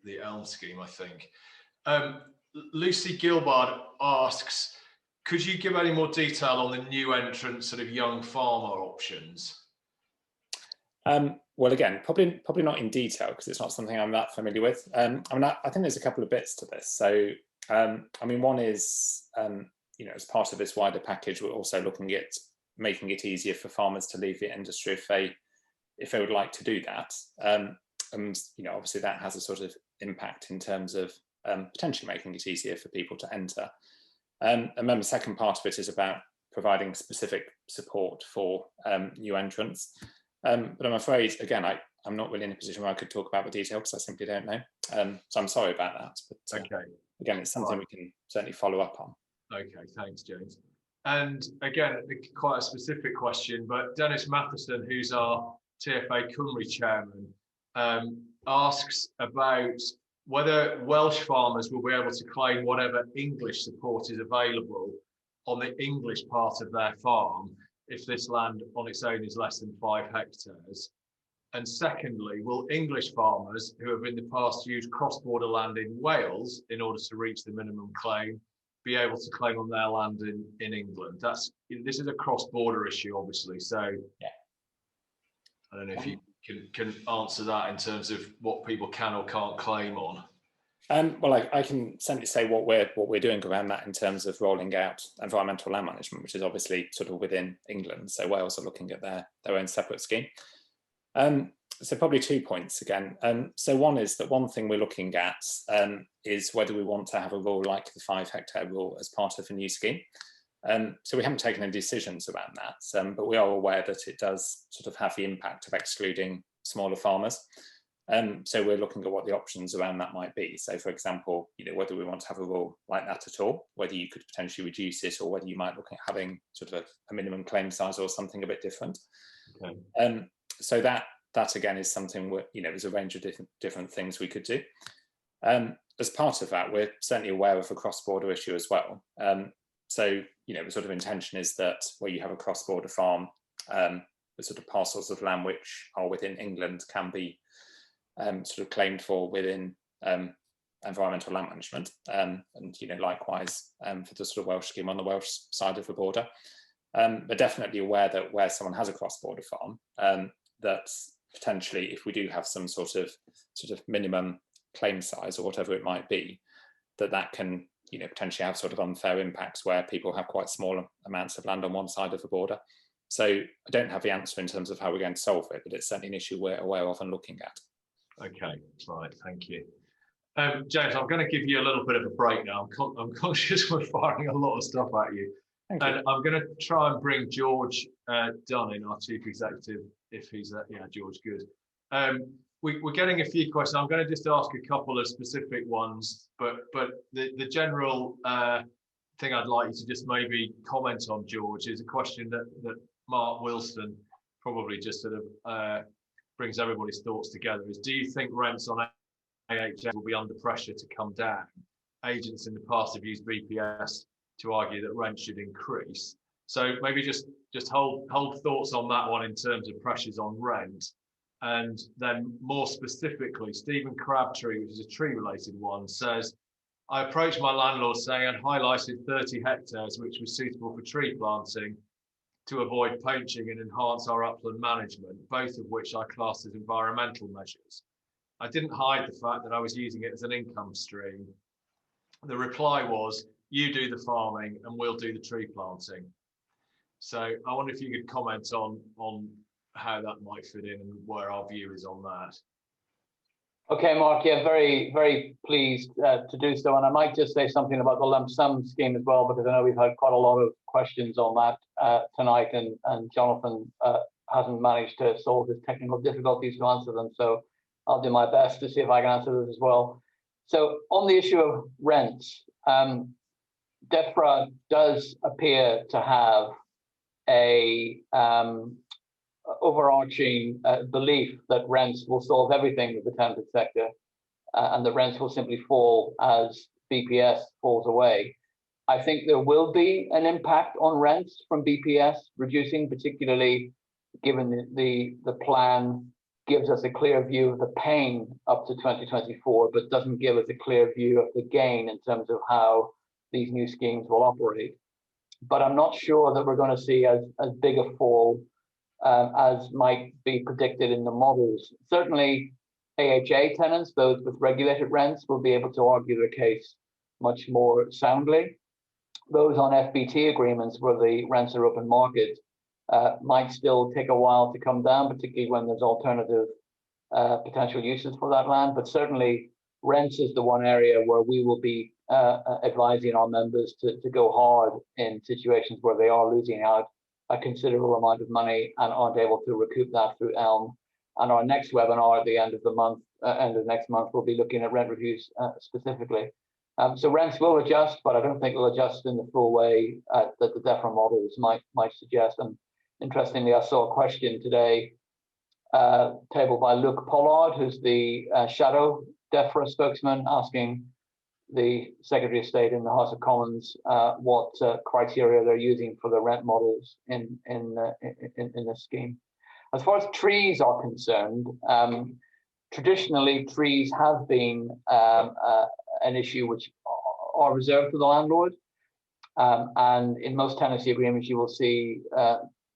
the ELM scheme, I think. Lucy Gilbard asks, could you give any more detail on the new entrant sort of young farmer options? Well, again, probably not in detail because it's not something I'm that familiar with. I think there's a couple of bits to this. So, one is, as part of this wider package, we're also looking at making it easier for farmers to leave the industry if they would like to do that. Obviously that has a sort of impact in terms of potentially making it easier for people to enter. And then the second part of it is about providing specific support for new entrants. But I'm afraid, again, I'm not really in a position where I could talk about the detail because I simply don't know. So I'm sorry about that. But okay. Again, it's something we can certainly follow up on. Okay, thanks, James. And again, quite a specific question, but Dennis Matheson, who's our TFA Cymru chairman, asks about whether Welsh farmers will be able to claim whatever English support is available on the English part of their farm if this land on its own is less than 5 hectares. And secondly, will English farmers who have in the past used cross-border land in Wales in order to reach the minimum claim be able to claim on their land in England? This is a cross-border issue, obviously. So yeah, I don't know if you can answer that in terms of what people can or can't claim on. Well, I can certainly say what we're doing around that in terms of rolling out environmental land management, which is obviously sort of within England. So Wales are looking at their own separate scheme. So probably 2 points again. So one is that one thing we're looking at is whether we want to have a rule like the 5 hectare rule as part of a new scheme. So we haven't taken any decisions around that, but we are aware that it does sort of have the impact of excluding smaller farmers. So we're looking at what the options around that might be. So for example, whether we want to have a rule like that at all, whether you could potentially reduce it, or whether you might look at having sort of a minimum claim size or something a bit different. Okay. So that again is something where, there's a range of different things we could do. As part of that, we're certainly aware of a cross-border issue as well. So, the sort of intention is that where you have a cross-border farm, the sort of parcels of land which are within England can be sort of claimed for within environmental land management, and likewise for the sort of Welsh scheme on the Welsh side of the border. But definitely aware that where someone has a cross-border farm, that potentially if we do have some sort of minimum claim size or whatever it might be, that can potentially have sort of unfair impacts where people have quite small amounts of land on one side of the border. So I don't have the answer in terms of how we're going to solve it, but it's certainly an issue we're aware of and looking at. Okay, right, thank you. James, I'm going to give you a little bit of a break now. I'm conscious we're firing a lot of stuff at you. And I'm going to try and bring George Dunn in, our Chief Executive, if he's George, good. We're getting a few questions. I'm going to just ask a couple of specific ones, but the general thing I'd like you to just maybe comment on, George, is a question that Mark Wilson probably just sort of brings everybody's thoughts together is, do you think rents on AHS will be under pressure to come down? Agents in the past have used BPS to argue that rent should increase. So maybe just hold thoughts on that one in terms of pressures on rent. And then more specifically, Stephen Crabtree, which is a tree related one, says, I approached my landlord saying I'd highlighted 30 hectares which was suitable for tree planting to avoid poaching and enhance our upland management, both of which I classed as environmental measures. I didn't hide the fact that I was using it as an income stream. The reply was, you do the farming and we'll do the tree planting. So I wonder if you could comment on how that might fit in and where our view is on that. Okay, Mark, yeah, very, very pleased to do so. And I might just say something about the lump sum scheme as well, because I know we've had quite a lot of questions on that tonight, and Jonathan hasn't managed to solve his technical difficulties to answer them. So I'll do my best to see if I can answer those as well. So on the issue of rents, DEFRA does appear to have a overarching belief that rents will solve everything with the tenanted sector, and the rents will simply fall as BPS falls away. I think there will be an impact on rents from BPS reducing, particularly given the plan gives us a clear view of the pain up to 2024, but doesn't give us a clear view of the gain in terms of how these new schemes will operate. But I'm not sure that we're going to see as big a fall as might be predicted in the models. Certainly, AHA tenants, those with regulated rents, will be able to argue their case much more soundly. Those on FBT agreements where the rents are open market might still take a while to come down, particularly when there's alternative potential uses for that land. But certainly, rents is the one area where we will be advising our members to go hard in situations where they are losing out a considerable amount of money and aren't able to recoup that through ELM. And our next webinar at the end of the month, end of next month, we'll be looking at rent reviews specifically. So rents will adjust, but I don't think they'll adjust in the full way that the DEFRA models might suggest. And interestingly, I saw a question today tabled by Luke Pollard, who's the shadow DEFRA spokesman, asking the Secretary of State in the House of Commons what criteria they're using for the rent models in this scheme. As far as trees are concerned, traditionally trees have been an issue which are reserved for the landlord, and in most tenancy agreements you will see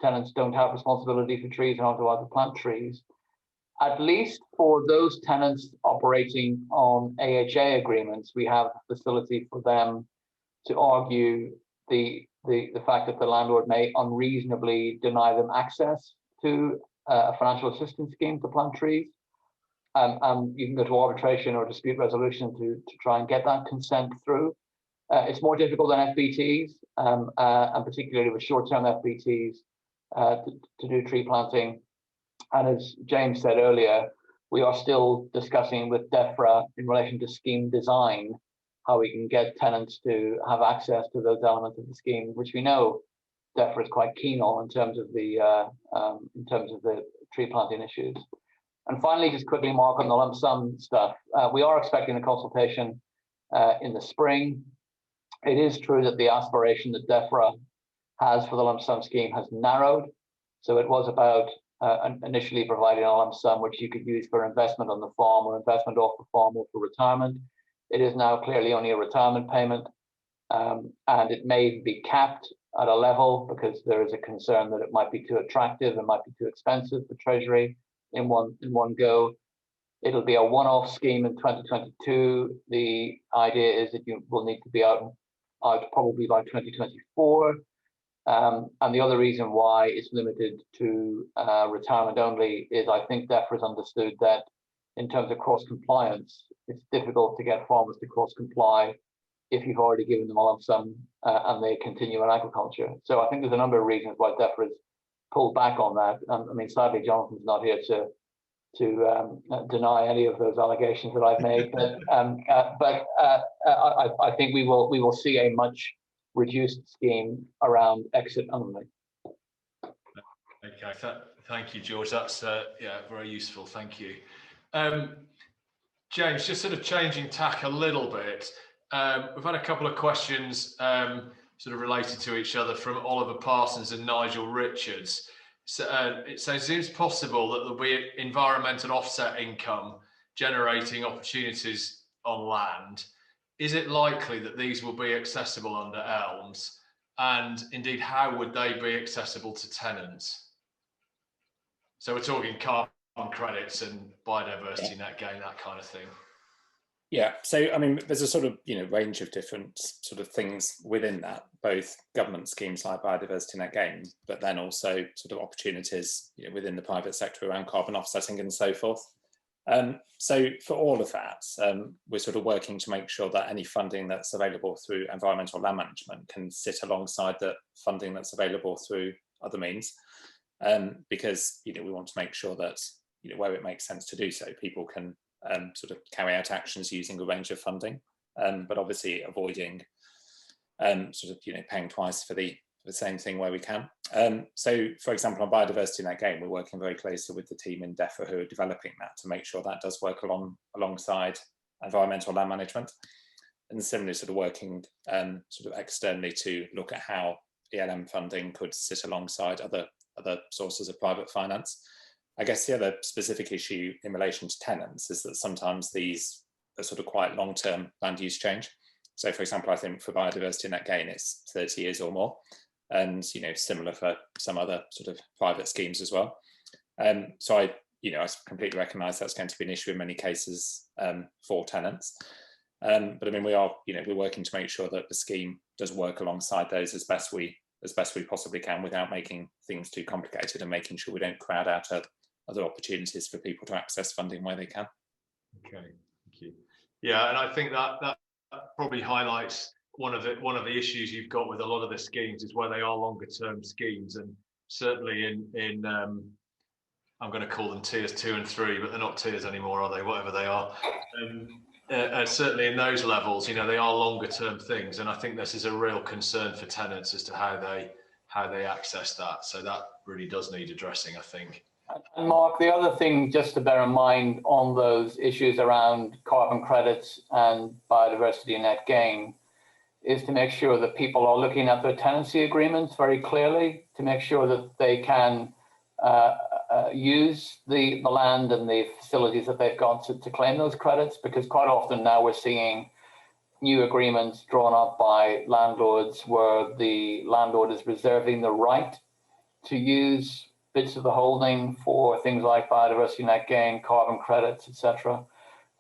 tenants don't have responsibility for trees and aren't allowed to plant trees. At least for those tenants operating on AHA agreements, we have a facility for them to argue the fact that the landlord may unreasonably deny them access to a financial assistance scheme to plant trees. You can go to arbitration or dispute resolution to try and get that consent through. It's more difficult than FBTs, and particularly with short-term FBTs to do tree planting. And as James said earlier, we are still discussing with DEFRA in relation to scheme design, how we can get tenants to have access to those elements of the scheme, which we know DEFRA is quite keen on in terms of the tree planting issues. And finally, just quickly, Mark, on the lump sum stuff, we are expecting a consultation in the spring. It is true that the aspiration that DEFRA has for the lump sum scheme has narrowed. So it was about initially providing a lump sum which you could use for investment on the farm or investment off the farm or for retirement. It is now clearly only a retirement payment, and it may be capped at a level because there is a concern that it might be too attractive and might be too expensive for Treasury in one go. It'll be a one-off scheme in 2022. The idea is that you will need to be out probably by 2024. And the other reason why it's limited to retirement only is I think DEFRA has understood that in terms of cross-compliance, it's difficult to get farmers to cross-comply if you've already given them a lump sum and they continue in agriculture. So I think there's a number of reasons why DEFRA has pulled back on that. I mean, sadly, Jonathan's not here to deny any of those allegations that I've made, but I think we will see a much reduced scheme around exit only. Okay, Thank you, George. That's yeah, very useful. Thank you. James, just sort of changing tack a little bit. We've had a couple of questions sort of related to each other from Oliver Parsons and Nigel Richards. So, it says, is it possible that there'll be environmental offset income generating opportunities on land? Is it likely that these will be accessible under ELMS? And indeed, how would they be accessible to tenants? So we're talking carbon credits and biodiversity net gain, that kind of thing. Yeah, so I mean, there's a sort of range of different sort of things within that, both government schemes like biodiversity net gain, but then also sort of opportunities within the private sector around carbon offsetting and so forth. So for all of that, we're sort of working to make sure that any funding that's available through environmental land management can sit alongside the funding that's available through other means, because we want to make sure that where it makes sense to do so, people can sort of carry out actions using a range of funding, but obviously avoiding sort of paying twice for the same thing where we can. So for example, on biodiversity net gain, we're working very closely with the team in DEFRA who are developing that to make sure that does work alongside environmental land management, and similarly sort of working sort of externally to look at how ELM funding could sit alongside other sources of private finance. I guess the other specific issue in relation to tenants is that sometimes these are sort of quite long-term land use change. So for example, I think for biodiversity net gain, it's 30 years or more, and similar for some other sort of private schemes as well. So I completely recognise that's going to be an issue in many cases for tenants. But I mean, we're working to make sure that the scheme does work alongside those as best we possibly can, without making things too complicated, and making sure we don't crowd out other opportunities for people to access funding where they can. Okay, thank you. Yeah, and I think that probably highlights one of the issues you've got with a lot of the schemes is where they are longer term schemes, and certainly in I'm going to call them tiers 2 and 3, but they're not tiers anymore, are they? Whatever they are. Certainly in those levels, they are longer term things, and I think this is a real concern for tenants as to how they access that. So that really does need addressing, I think. And Mark, the other thing just to bear in mind on those issues around carbon credits and biodiversity net gain is to make sure that people are looking at their tenancy agreements very clearly, to make sure that they can use the land and the facilities that they've got to claim those credits, because quite often now we're seeing new agreements drawn up by landlords where the landlord is reserving the right to use bits of the holding for things like biodiversity net gain, carbon credits, etc.,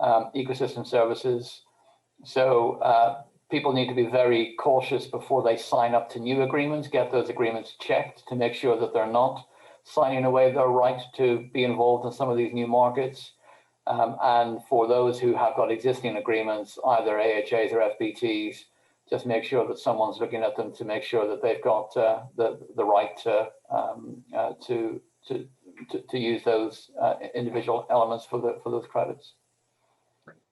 ecosystem services. So people need to be very cautious before they sign up to new agreements, get those agreements checked to make sure that they're not signing away their right to be involved in some of these new markets. And for those who have got existing agreements, either AHAs or FBTs, just make sure that someone's looking at them to make sure that they've got the right to use those individual elements for those credits.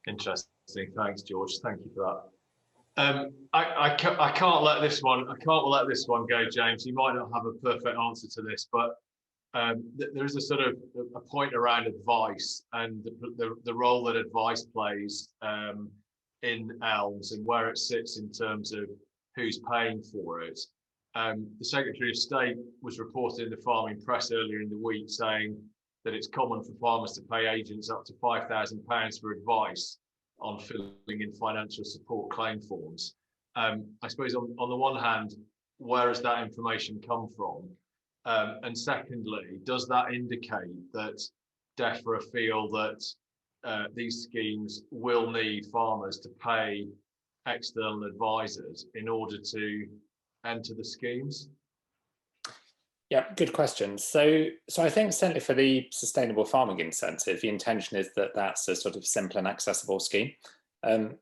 Interesting. Thanks, George. Thank you for that. I can't let this one go, James. You might not have a perfect answer to this, but there is a sort of a point around advice and the role that advice plays in ELMS and where it sits in terms of who's paying for it. The Secretary of State was reported in the Farming Press earlier in the week saying that it's common for farmers to pay agents up to £5,000 for advice on filling in financial support claim forms. I suppose on the one hand, where has that information come from? And secondly, does that indicate that DEFRA feel that these schemes will need farmers to pay external advisors in order to enter the schemes? Yeah, good question. So I think certainly for the sustainable farming incentive, the intention is that that's a sort of simple and accessible scheme.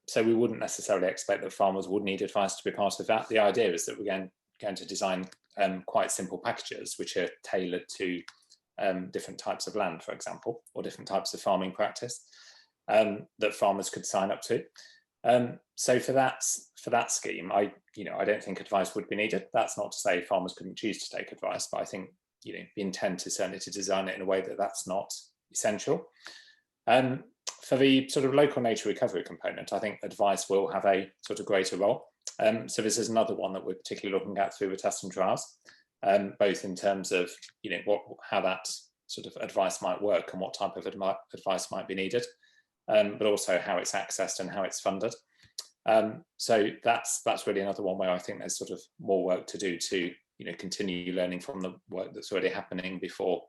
So we wouldn't necessarily expect that farmers would need advice to be part of that. The idea is that we're going to design quite simple packages which are tailored to different types of land, for example, or different types of farming practice that farmers could sign up to. So for that scheme, I don't think advice would be needed. That's not to say farmers couldn't choose to take advice, but I think the intent is certainly to design it in a way that that's not essential. For the sort of local nature recovery component, I think advice will have a sort of greater role. So this is another one that we're particularly looking at through the tests and trials, both in terms of how that sort of advice might work and what type of advice might be needed, but also how it's accessed and how it's funded. So that's really another one where I think there's sort of more work to do to continue learning from the work that's already happening before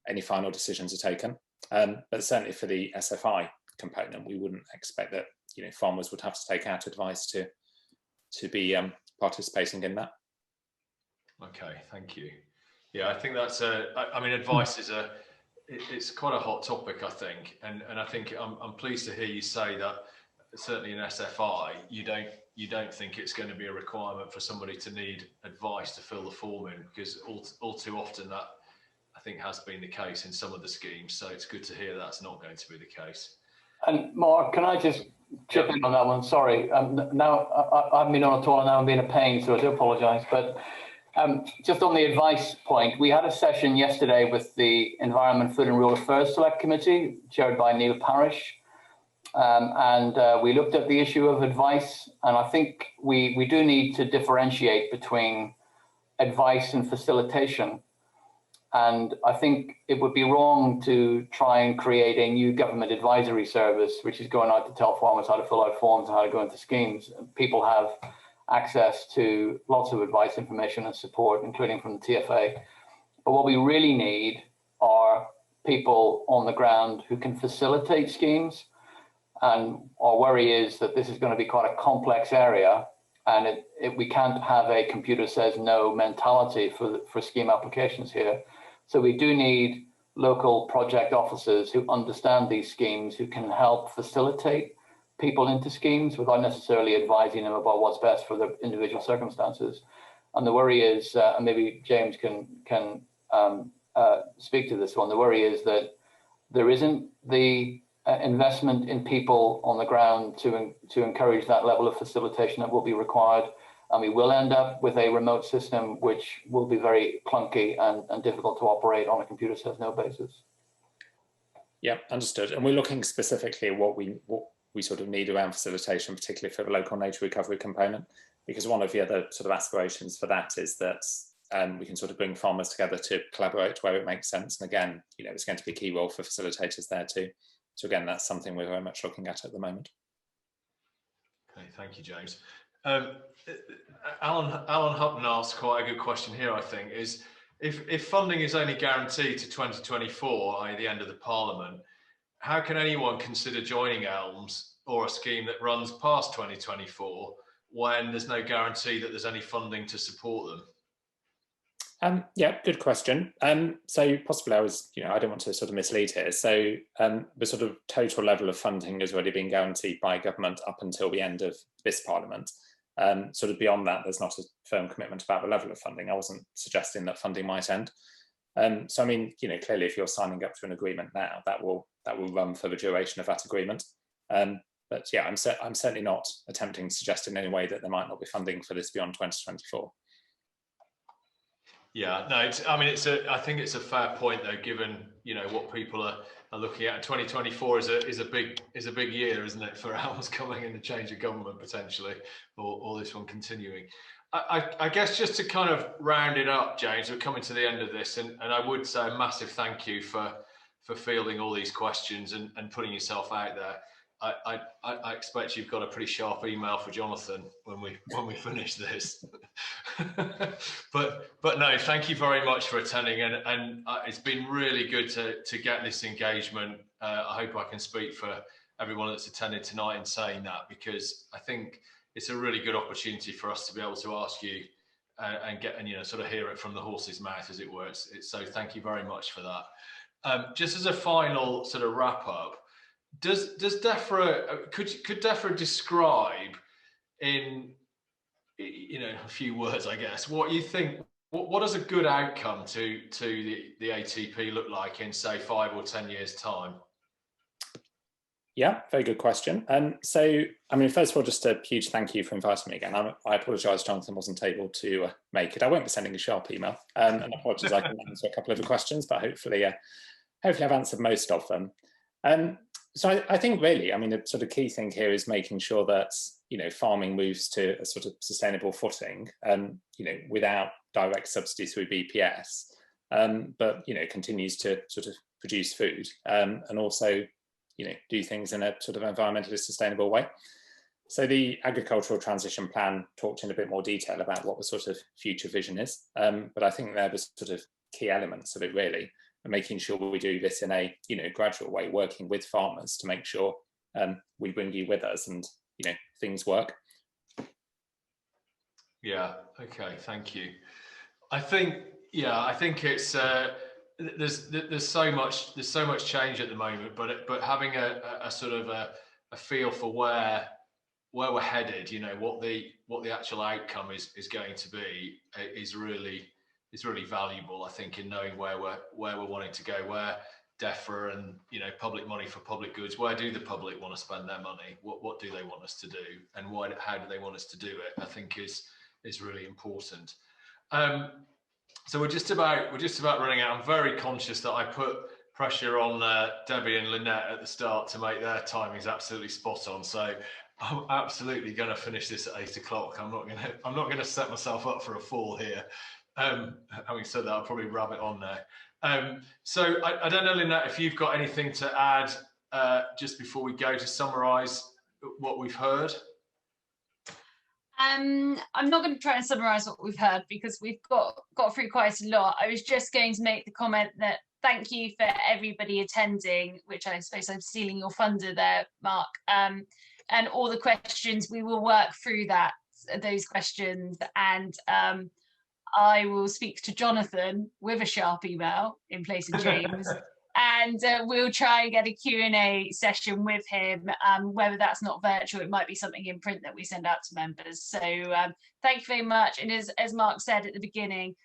any final decisions are taken. But certainly for the SFI component, we wouldn't expect that farmers would have to take out advice to be participating in that. Okay, thank you. Yeah, I think that's advice is it's quite a hot topic, I think, and I think I'm pleased to hear you say that certainly in SFI you don't think it's going to be a requirement for somebody to need advice to fill the form in, because all too often that I think has been the case in some of the schemes. So it's good to hear that's not going to be the case. And Mark, can I just chip in on that one? Sorry, now I've been on a tour, now I'm being a pain, so I do apologise. But just on the advice point, we had a session yesterday with the Environment, Food and Rural Affairs Select Committee, chaired by Neil Parish, and we looked at the issue of advice. And I think we do need to differentiate between advice and facilitation. And I think it would be wrong to try and create a new government advisory service, which is going out to tell farmers how to fill out forms and how to go into schemes. People have access to lots of advice, information and support, including from the TFA. But what we really need are people on the ground who can facilitate schemes. And our worry is that this is going to be quite a complex area, and we can't have a computer says no mentality for scheme applications here. So we do need local project officers who understand these schemes, who can help facilitate people into schemes without necessarily advising them about what's best for their individual circumstances. And the worry is, and maybe James can speak to this one, the worry is that there isn't the investment in people on the ground to encourage that level of facilitation that will be required. And we will end up with a remote system which will be very clunky and difficult to operate on a computer says no basis. Yeah, understood. And we're looking specifically at what we sort of need around facilitation, particularly for the local nature recovery component, because one of the other sort of aspirations for that is that we can sort of bring farmers together to collaborate where it makes sense. And again, it's going to be a key role for facilitators there too. So again, that's something we're very much looking at the moment. Okay, thank you, James. Alan Hutton asked quite a good question here, I think, is if funding is only guaranteed to 2024, i.e. the end of the Parliament, how can anyone consider joining ELMS or a scheme that runs past 2024 when there's no guarantee that there's any funding to support them? Yeah, good question. So possibly I don't want to sort of mislead here. So the sort of total level of funding has already been guaranteed by government up until the end of this Parliament. Sort of beyond that, there's not a firm commitment about the level of funding. I wasn't suggesting that funding might end. So I mean, clearly, if you're signing up to an agreement now, that will run for the duration of that agreement. But yeah, I'm certainly not attempting to suggest in any way that there might not be funding for this beyond 2024. Yeah, no, I think it's a fair point though, given what people are looking at. 2024 is a big year, isn't it, for ELMS coming in, the change of government potentially, or this one continuing. I guess just to kind of round it up, James, we're coming to the end of this, and I would say a massive thank you for fielding all these questions and putting yourself out there. I expect you've got a pretty sharp email for Jonathan when we finish this. but no, thank you very much for attending, and it's been really good to get this engagement. I hope I can speak for everyone that's attended tonight in saying that, because I think it's a really good opportunity for us to be able to ask you and sort of hear it from the horse's mouth, as it were. So thank you very much for that. Just as a final sort of wrap up, does DEFRA, could DEFRA describe in a few words, I guess, what you think, what does a good outcome to the ATP look like in say 5 or 10 years time? Yeah, very good question. So, I mean, first of all, just a huge thank you for inviting me again. I apologise, Jonathan wasn't able to make it. I won't be sending a sharp email, and apologies, I can answer a couple of the questions, but hopefully I've answered most of them. So I think really, I mean, the sort of key thing here is making sure that, you know, farming moves to a sort of sustainable footing, you know, without direct subsidy through BPS, but, you know, continues to sort of produce food, and also, you know, do things in a sort of environmentally sustainable way. So the agricultural transition plan talked in a bit more detail about what the sort of future vision is, but I think they're the sort of key elements of it really, and making sure we do this in a, you know, gradual way, working with farmers to make sure we bring you with us and, you know, things work. Yeah, okay, thank you. I think, yeah, I think it's there's so much change at the moment, but having a sort of a feel for where we're headed, you know, what the actual outcome is going to be is really valuable, I think, in knowing where we're wanting to go, where DEFRA and, you know, public money for public goods, where do the public want to spend their money, what do they want us to do, and how do they want us to do it, I think is really important. So we're just about running out. I'm very conscious that I put pressure on Debbie and Lynette at the start to make their timings absolutely spot on. So I'm absolutely going to finish this at 8 o'clock. I'm not going to set myself up for a fall here. Having said that, I'll probably wrap it on there. So I don't know, Lynette, if you've got anything to add just before we go to summarise what we've heard. I'm not going to try and summarise what we've heard because we've got through quite a lot. I was just going to make the comment that thank you for everybody attending, which I suppose I'm stealing your thunder there, Mark, and all the questions. We will work through those questions, and I will speak to Jonathan with a sharp email in place of James. And we'll try and get a Q&A session with him, whether that's not virtual, it might be something in print that we send out to members. So thank you very much. And as Mark said at the beginning,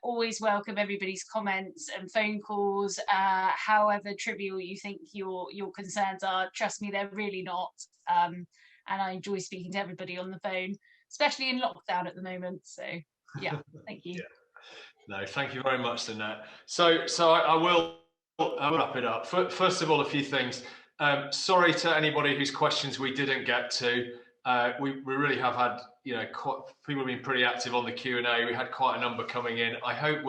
always welcome everybody's comments and phone calls, however trivial you think your concerns are. Trust me, they're really not. And I enjoy speaking to everybody on the phone, especially in lockdown at the moment. So yeah, thank you. Yeah. No, thank you very much, Lynette. So I'll wrap it up. First of all, a few things. Sorry to anybody whose questions we didn't get to. We really have had, you know, people have been pretty active on the Q&A. We had quite a number coming in. I hope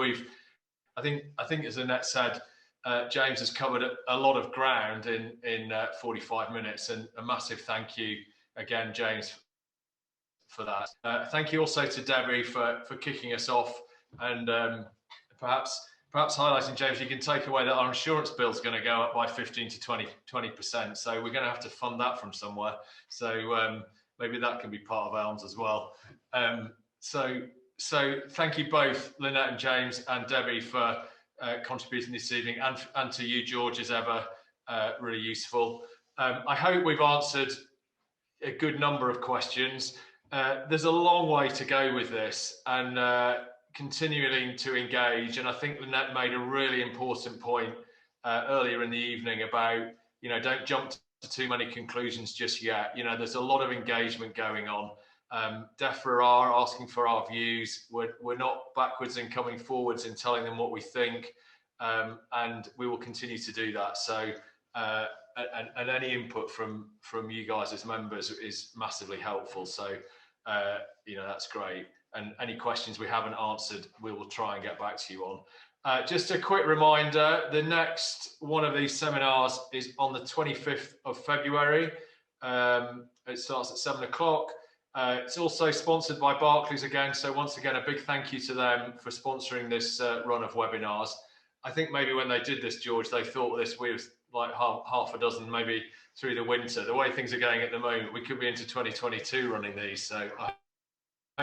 I think as Lynette said, James has covered a lot of ground in 45 minutes, and a massive thank you again, James, for that. Thank you also to Debbie for kicking us off, and perhaps highlighting, James, you can take away that our insurance bill is going to go up by 15 to 20%. So we're going to have to fund that from somewhere. So maybe that can be part of ELMS as well. So thank you both, Lynette and James and Debbie, for contributing this evening, and to you, George, as ever, really useful. I hope we've answered a good number of questions. There's a long way to go with this, and continuing to engage. And I think Lynette made a really important point earlier in the evening about, you know, don't jump to too many conclusions just yet. You know, there's a lot of engagement going on. DEFRA are asking for our views. We're not backwards in coming forwards in telling them what we think, and we will continue to do that. So and any input from you guys as members is massively helpful. So you know, that's great. And any questions we haven't answered, we will try and get back to you on. Just a quick reminder, the next one of these seminars is on the 25th of February. It starts at 7 o'clock. It's also sponsored by Barclays again. So once again, a big thank you to them for sponsoring this run of webinars. I think maybe when they did this, George, they thought this was like half a dozen, maybe through the winter. The way things are going at the moment, we could be into 2022 running these. So I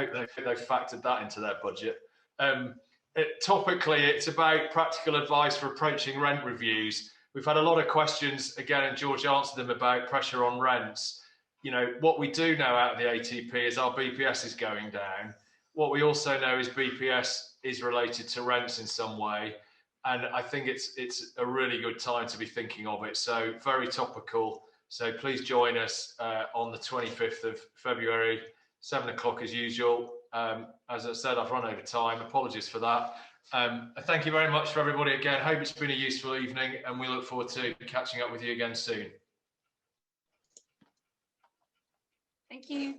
hope they've factored that into their budget. Topically, it's about practical advice for approaching rent reviews. We've had a lot of questions, again, and George answered them, about pressure on rents. You know, what we do know out of the ATP is our BPS is going down. What we also know is BPS is related to rents in some way. And I think it's a really good time to be thinking of it. So very topical. So please join us on the 25th of February, 7 o'clock as usual. As I said, I've run over time. Apologies for that. Thank you very much for everybody again. Hope it's been a useful evening, and we look forward to catching up with you again soon. Thank you.